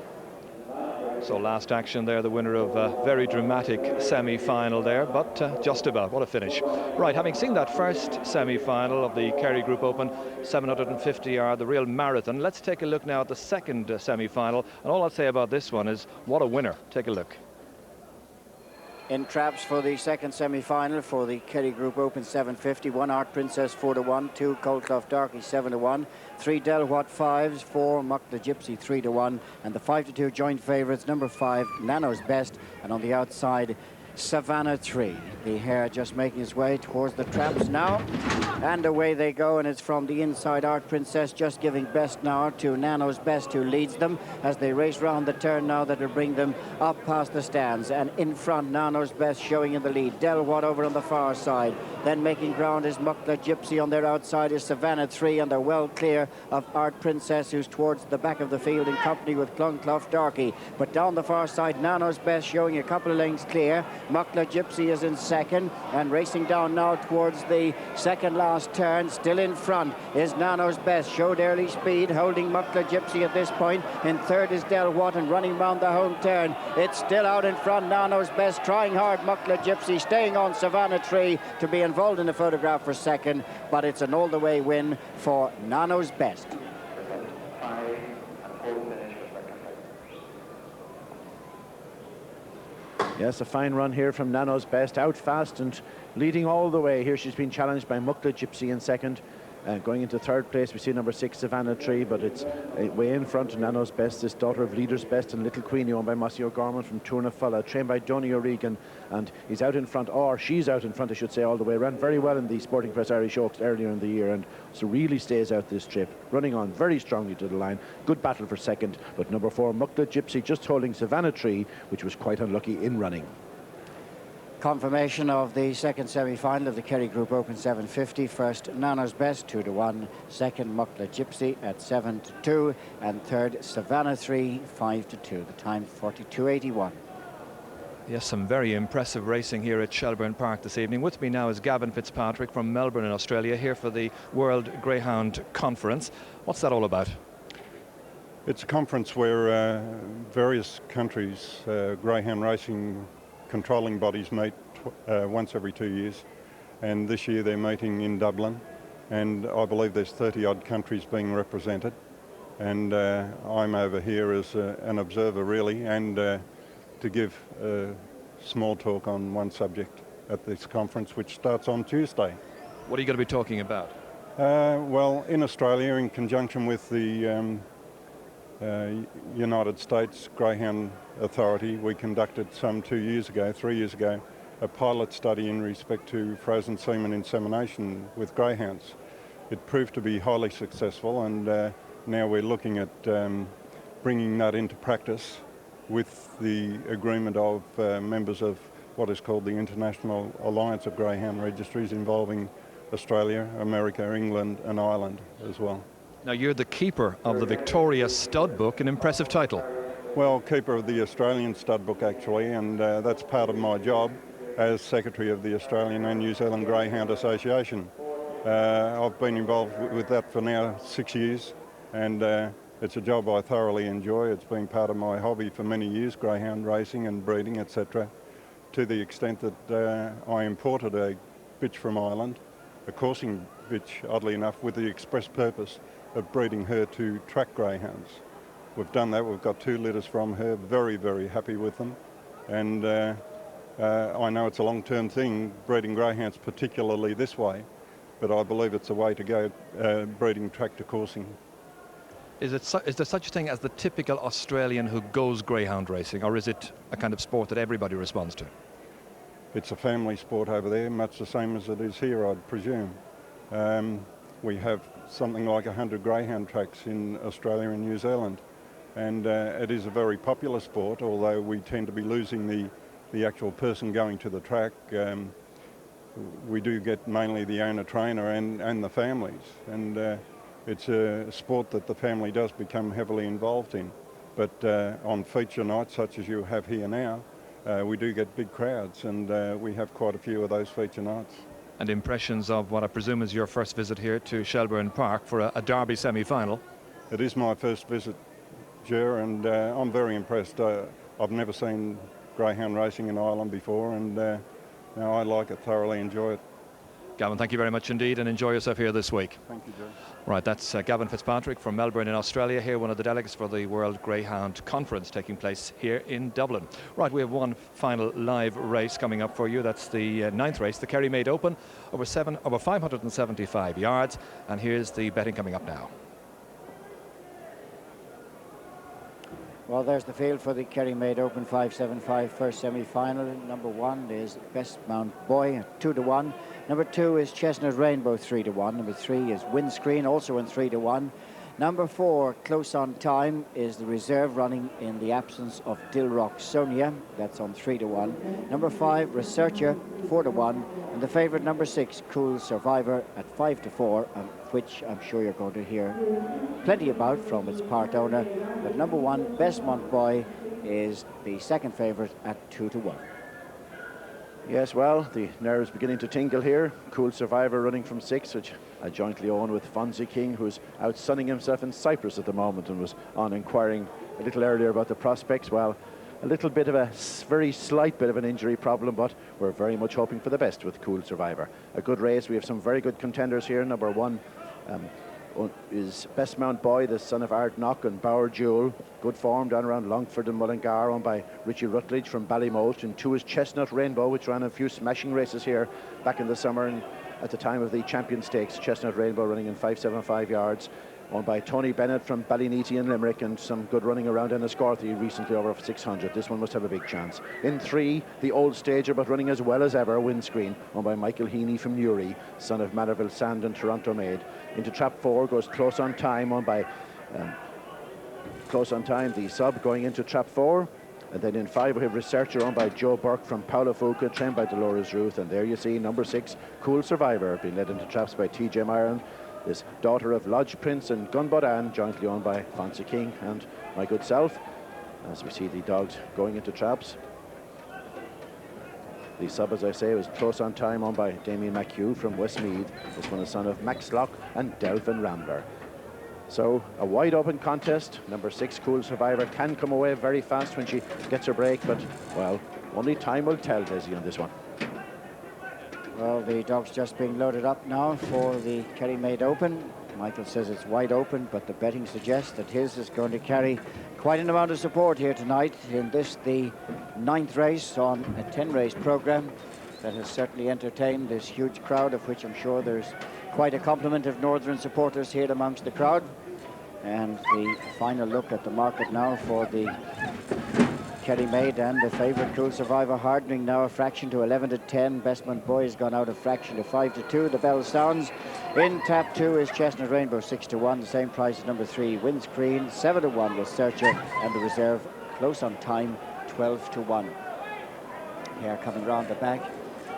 So Last Action there, the winner of a very dramatic semi-final there, but just about. What a finish. Right, having seen that first semi-final of the Kerry Group Open, 750 yard, the real marathon, let's take a look now at the second semi-final. And all I'll say about this one is, what a winner. Take a look. In traps for the second semi-final for the Kerry Group Open 750, 1 Art Princess 4-1, 2 Coldclough Darky 7-1, 3 Delwatt 5s, 4 Muckle Gypsy 3-1, and the 5-2 joint favourites, number 5 Nano's Best, and on the outside Savannah 3. The hare just making its way towards the traps now, and away they go, and it's from the inside. Art Princess just giving best now to Nano's Best, who leads them as they race round the turn now that will bring them up past the stands, and in front Nano's Best showing in the lead. Delwatt over on the far side, then making ground is Muckle Gypsy. On their outside is Savannah 3, and they're well clear of Art Princess, who's towards the back of the field in company with Clough Darky. But down the far side, Nano's Best showing a couple of lengths clear. Muckle Gypsy is in second, and racing down now towards the second last turn. Still in front is Nano's Best, showed early speed, holding Muckle Gypsy at this point. In third is Delwatt, and running round the home turn. It's still out in front, Nano's Best, trying hard. Muckle Gypsy staying on Savannah 3 to be involved in the photograph for second, but it's an all-the-way win for Nano's Best. Yes, a fine run here from Nano's Best, out fast and leading all the way. Here she's been challenged by Muckle Gypsy in second. Going into third place, we see number 6 Savannah 3, but it's way in front of Nano's Best, this daughter of Leader's Best and Little Queenie, owned by Mossy O'Gorman from Tournafulla, trained by Donny O'Regan, and he's out in front, or she's out in front I should say, all the way. Ran very well in the Sporting Press Irish Oaks earlier in the year, and so really stays out this trip, running on very strongly to the line. Good battle for second, but number 4 Muckle Gypsy just holding Savannah 3, which was quite unlucky in running. Confirmation of the second semi-final of the Kerry Group Open 750. First, Nano's Best 2-1. Second, Muckle Gypsy at 7-2, and third, Savannah 3 5-2. The time 42.81. Yes, some very impressive racing here at Shelbourne Park this evening. With me now is Gavin Fitzpatrick from Melbourne in Australia, here for the World Greyhound Conference. What's that all about? It's a conference where various countries, greyhound racing controlling bodies meet once every 2 years, and this year they're meeting in Dublin, and I believe there's 30 odd countries being represented, and I'm over here as an observer really, and to give a small talk on one subject at this conference, which starts on Tuesday. What are you going to be talking about? Well, in Australia, in conjunction with the United States Greyhound Authority, we conducted some 3 years ago, a pilot study in respect to frozen semen insemination with greyhounds. It proved to be highly successful, and now we're looking at bringing that into practice with the agreement of members of what is called the International Alliance of Greyhound Registries, involving Australia, America, England and Ireland as well. Now, you're the keeper of the Victoria Stud Book, an impressive title. Well, keeper of the Australian Stud Book actually, and that's part of my job as Secretary of the Australian and New Zealand Greyhound Association. I've been involved with that for now 6 years, and it's a job I thoroughly enjoy. It's been part of my hobby for many years, greyhound racing and breeding, etc., to the extent that I imported a bitch from Ireland, a coursing bitch, oddly enough, with the express purpose of breeding her to track greyhounds. We've done that. We've got 2 litters from her, very, very happy with them. And I know it's a long-term thing, breeding greyhounds, particularly this way, but I believe it's the way to go, breeding track to coursing. Is there such a thing as the typical Australian who goes greyhound racing, or is it a kind of sport that everybody responds to? It's a family sport over there, much the same as it is here, I'd presume. We have something like 100 greyhound tracks in Australia and New Zealand, and it is a very popular sport, although we tend to be losing the actual person going to the track. We do get mainly the owner-trainer and the families, and it's a sport that the family does become heavily involved in. But on feature nights, such as you have here now, we do get big crowds, and we have quite a few of those feature nights. And impressions of what I presume is your first visit here to Shelbourne Park for a Derby semi-final? It is my first visit, Ger, and I'm very impressed. I've never seen greyhound racing in Ireland before, and I like it, thoroughly enjoy it. Gavin, thank you very much indeed, and enjoy yourself here this week. Thank you, Ger. Right, that's Gavin Fitzpatrick from Melbourne in Australia here, one of the delegates for the World Greyhound Conference taking place here in Dublin. Right, we have one final live race coming up for you. That's the ninth race, the Kerry Made Open, over 575 yards. And here's the betting coming up now. Well, there's the field for the Kerry Made Open 575 first semi-final. Number 1 is Best Mount Boy at 2-1. Number 2 is Chestnut Rainbow 3-1. Number 3 is Windscreen, also in 3-1. Number 4, Close on Time, is the reserve running in the absence of Dilrock Sonia. That's on 3-1. Number 5, Researcher 4-1. And the favourite number 6, Cool Survivor at 5-4, which I'm sure you're going to hear plenty about from its part owner. But number 1, Best Mount Boy, is the second favourite at 2-1. Yes, well, the nerves beginning to tingle here. Cool Survivor running from 6, which I jointly own with Fonzie King, who's out sunning himself in Cyprus at the moment and was on inquiring a little earlier about the prospects. Well, a little bit of a very slight bit of an injury problem, but we're very much hoping for the best with Cool Survivor. A good race. We have some very good contenders here. Number 1 is Best Mount Boy, the son of Art Knock and Bower Jewel. Good form down around Longford and Mullingar, owned by Richie Rutledge from Ballymote. And 2 is Chestnut Rainbow, which ran a few smashing races here back in the summer and at the time of the Champion Stakes. Chestnut Rainbow running in 575 yards, owned by Tony Bennett from Ballyneety in Limerick, and some good running around Enniscorthy recently over 600. This one must have a big chance. In 3, the old stager but running as well as ever, Windscreen, owned by Michael Heaney from Newry, son of Manorville Sand and Toronto Made. Into trap 4 goes Close on Time, owned by Close on Time, the sub, going into trap 4. And then in 5 we have Researcher, owned by Joe Burke from Paula Fuca, trained by Dolores Ruth. And there you see number 6, Cool Survivor, being led into traps by TJ Myron, this daughter of Lodge Prince and Gunbud Ann, jointly owned by Fonzie King and my good self. As we see the dogs going into traps. The sub, as I say, was Close on Time, owned by Damien McHugh from Westmeath. This one is son of Max Locke and Delvin Rambler. So a wide open contest. Number 6, Cool Survivor, can come away very fast when she gets her break, but well, only time will tell, Desi, on this one. Well, the dog's just being loaded up now for the Kerry Made Open. Michael says it's wide open, but the betting suggests that his is going to carry quite an amount of support here tonight in this, the 9th race on a 10-race program that has certainly entertained this huge crowd, of which I'm sure there's quite a complement of Northern supporters here amongst the crowd. And the final look at the market now for the Kerry Made and the favourite Cool Survivor, hardening now a fraction to 11-10. Best Mount Boy has gone out a fraction to 5-2. The bell sounds. In tap 2 is Chestnut Rainbow 6-1, the same price as number 3 Windscreen, 7-1 Researcher, and the reserve Close on Time 12-1. Here coming round the back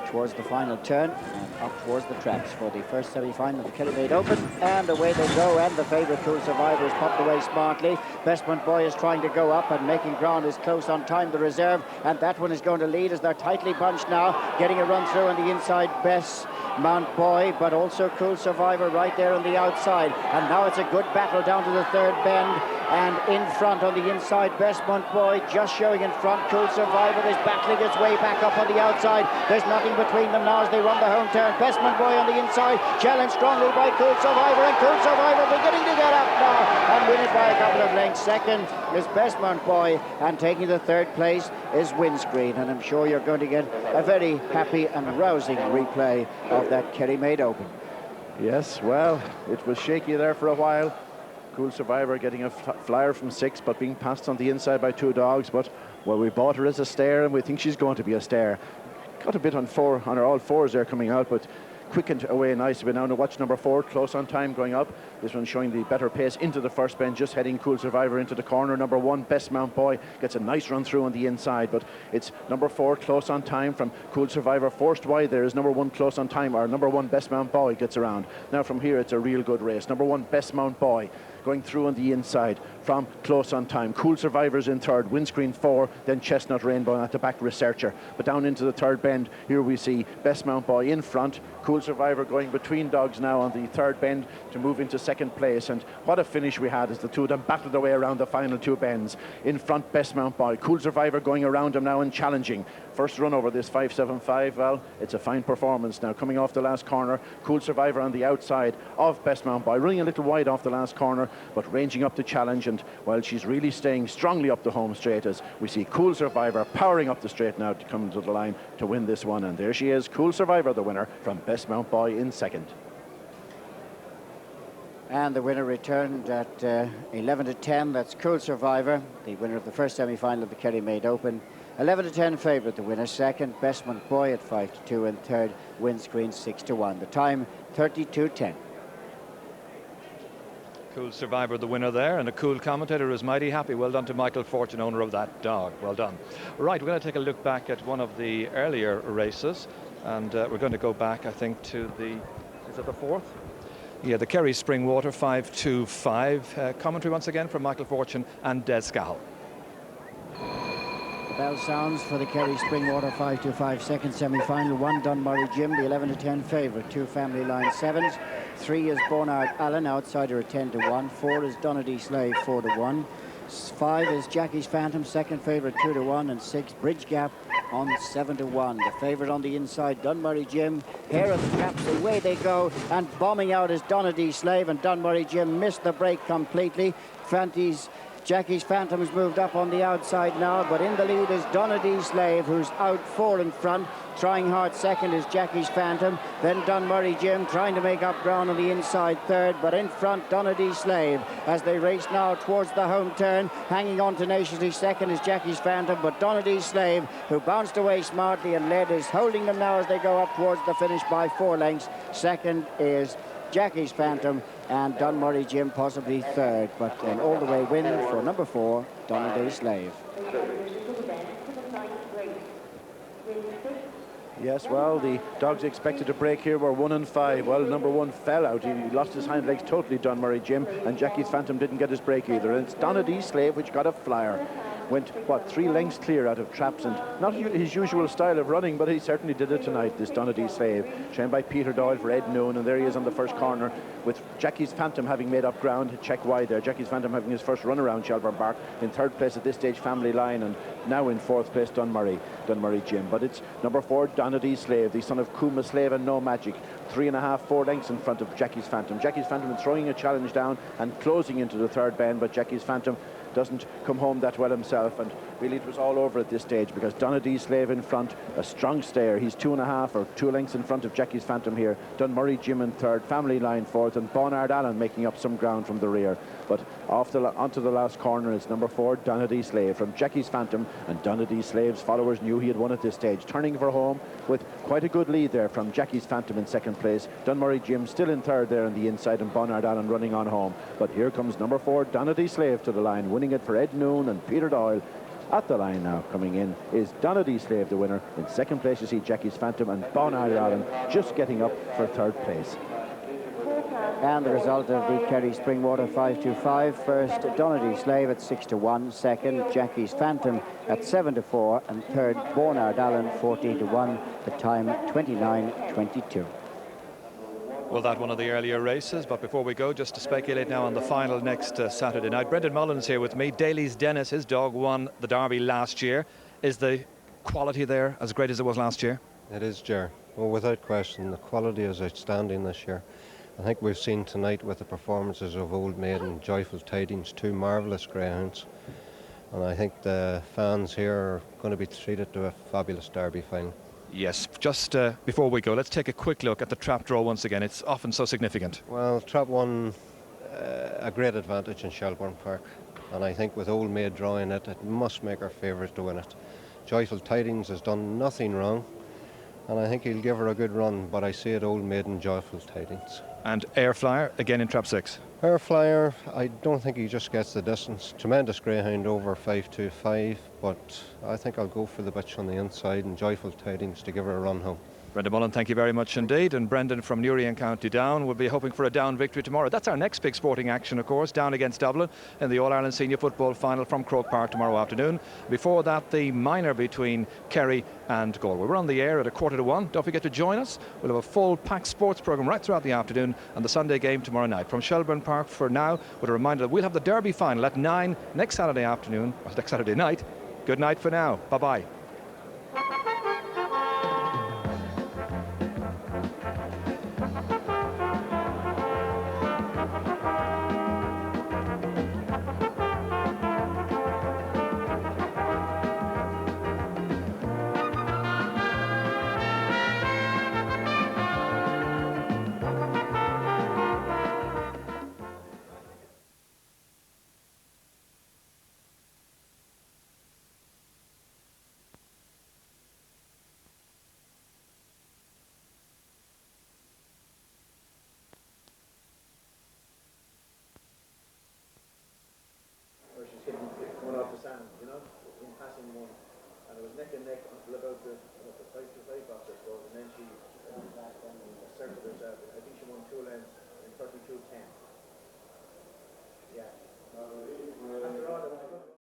towards the final turn and up towards the traps for the first semi-final of the Kerry Made Open, and away they go. And the favourite Cool Survivor is popped away smartly. Best Mount Boy is trying to go up, and making ground is Close on Time, the reserve, and that one is going to lead as they're tightly bunched now, getting a run through on the inside. Best Mount Boy, but also Cool Survivor right there on the outside, and now it's a good battle down to the 3rd bend. And in front on the inside, Best Mount Boy just showing in front. Cool Survivor is battling its way back up on the outside. There's nothing between them now as they run the home turn. Best Mount Boy on the inside, challenged strongly by Cool Survivor, and Cool Survivor beginning to get up now and win it by a couple of lengths. Second is Best Mount Boy, and taking the 3rd place is Windscreen. And I'm sure you're going to get a very happy and rousing replay of that Kerry Made Open. Yes, well, it was shaky there for a while. Cool Survivor getting a flyer from 6, but being passed on the inside by 2 dogs. But, well, we bought her as a stare, and we think she's going to be a stare. Got a bit on her all 4s there coming out, but quickened away nicely. But now to watch number 4, Close on Time, going up. This one showing the better pace into the first bend, just heading Cool Survivor into the corner. Number 1, Best Mount Boy, gets a nice run through on the inside, but it's number 4, Close on Time from Cool Survivor, forced wide. There is number 1, Close on Time, or number 1, Best Mount Boy, gets around. Now from here it's a real good race. Number 1, Best Mount Boy going through on the inside from close on time. Cool Survivors in third, Windscreen 4, then Chestnut Rainbow at the back, Researcher. But down into the third bend, here we see Best Mount Boy in front. Cool Survivor going between dogs now on the third bend to move into second place. And what a finish we had as the two of them battled their way around the final two bends. In front, Best Mount Boy. Cool Survivor going around him now and challenging. First run over this 5.75. Well, it's a fine performance now. Coming off the last corner, Cool Survivor on the outside of Best Mount Boy, running a little wide off the last corner, but ranging up the challenge. And well, she's really staying strongly up the home straight as we see Cool Survivor powering up the straight now to come to the line to win this one. And there she is, Cool Survivor, the winner, from Best Mount Boy in second. And the winner returned at 11 to 10. That's Cool Survivor, the winner of the first semi-final of the Kerry Made Open. 11 to 10 favourite, the winner. Second, Best Mount Boy at 5 to 2, and third, Windscreen 6 to 1. The time 32:10. Cool Survivor, the winner there, and a cool commentator is mighty happy. Well done to Michael Fortune, owner of that dog. Well done. Right, we're going to take a look back at one of the earlier races, and we're going to go back, I think, to the, is it the fourth? Yeah, the Kerry Springwater 5.25. Commentary once again from Michael Fortune and Des Scahill. The bell sounds for the Kerry Springwater 5.25 second semi-final. 1 Dunmurry Jim, the 11 to 10 favourite. 2 Family Line 7s. 3 is Bernard Allen, outsider at 10 to 1. 4 is Donady Slave, 4 to 1. 5 is Jackie's Phantom, second favourite, 2 to 1. And 6 Bridge Gap on 7 to 1. The favourite on the inside, Dunmurry Jim. Hair of the caps, away they go. And bombing out is Donady Slave, and Dunmurry Jim missed the break completely. Jackie's Phantom has moved up on the outside now, but in the lead is Donady Slave, who's out 4 in front. Trying hard second is Jackie's Phantom. Then Dunmurry Jim trying to make up ground on the inside third, but in front Donady Slave as they race now towards the home turn. Hanging on tenaciously second is Jackie's Phantom, but Donady Slave, who bounced away smartly and led, is holding them now as they go up towards the finish by 4 lengths. Second is Jackie's Phantom, and Dunmurry Jim possibly third, but an all-the-way win for number 4, Donady Slave. Yes, well, the dogs expected to break here were 1 and 5. Well, number 1 fell out. He lost his hind legs totally, Dunmurry Jim, and Jackie's Phantom didn't get his break either. And it's Donady Slave which got a flyer. Went, what, 3 lengths clear out of traps, and not his usual style of running, but he certainly did it tonight, this Donady Slave. Trained by Peter Doyle for Ed Noon, and there he is on the first corner with Jackie's Phantom having made up ground. Check wide there. Jackie's Phantom having his first run around Shelbourne Park. In third place at this stage, Family Line, and now in fourth place, Dunmurry Jim. But it's number 4, Donady Slave, the son of Kuma Slave and No Magic. 3.5, 4 lengths in front of Jackie's Phantom. Jackie's Phantom throwing a challenge down and closing into the third bend, but Jackie's Phantom doesn't come home that well himself, and really it was all over at this stage because Donady Slave in front, a strong stayer. He's 2.5 or 2 lengths in front of Jackie's Phantom here. Dunmurry Jim in third, Family Line fourth, and Bernard Allen making up some ground from the rear. But onto the last corner is number 4, Donady Slave from Jackie's Phantom, and Donady Slave's followers knew he had won at this stage, turning for home with quite a good lead there from Jackie's Phantom in second place. Dunmurry Jim still in third there on the inside, and Bernard Allen running on home. But here comes number 4, Donady Slave to the line, winning it for Ed Noon and Peter Doyle. At the line now, coming in, is Donady Slave, the winner. In second place, you see Jackie's Phantom, and Bernard Allen just getting up for third place. And the result of the Kerry Springwater 5.25. First, Donady Slave at 6 to 1. Second, Jackie's Phantom at 7 to 4. And third, Bernard Allen 14 to 1. The time 29:22. Well, that one of the earlier races, but before we go, just to speculate now on the final next Saturday night. Brendan Mullins here with me. Daly's Dennis, his dog, won the Derby last year. Is the quality there as great as it was last year? It is, Ger. Well, without question, the quality is outstanding this year. I think we've seen tonight with the performances of Old Maid and Joyful Tidings, 2 marvellous greyhounds. And I think the fans here are going to be treated to a fabulous Derby final. Yes, just before we go, let's take a quick look at the trap draw once again. It's often so significant. Well, trap won a great advantage in Shelbourne Park, and I think with Old Maid drawing it, it must make her favourite to win it. Joyful Tidings has done nothing wrong, and I think he'll give her a good run, but I see it Old Maid and Joyful Tidings. And Airflyer, again in trap 6. Airflyer, I don't think he just gets the distance. Tremendous greyhound over 5.25, but I think I'll go for the bitch on the inside and Joyful Tidings to give her a run home. Brendan Mullen, thank you very much indeed. And Brendan from Newry in County Down will be hoping for a Down victory tomorrow. That's our next big sporting action, of course, Down against Dublin in the All-Ireland Senior Football Final from Croke Park tomorrow afternoon. Before that, the minor between Kerry and Galway. We're on the air at 1:45. Don't forget to join us. We'll have a full packed sports programme right throughout the afternoon and the Sunday game tomorrow night. From Shelbourne Park for now, with a reminder that we'll have the Derby final at 9 next Saturday afternoon, or next Saturday night. Good night for now. Bye-bye. Coming off the sand, you know, in passing one, and it was neck and neck until about the 5-5 box, I suppose, and then she circled herself. I think she won 2 lengths in 32.10.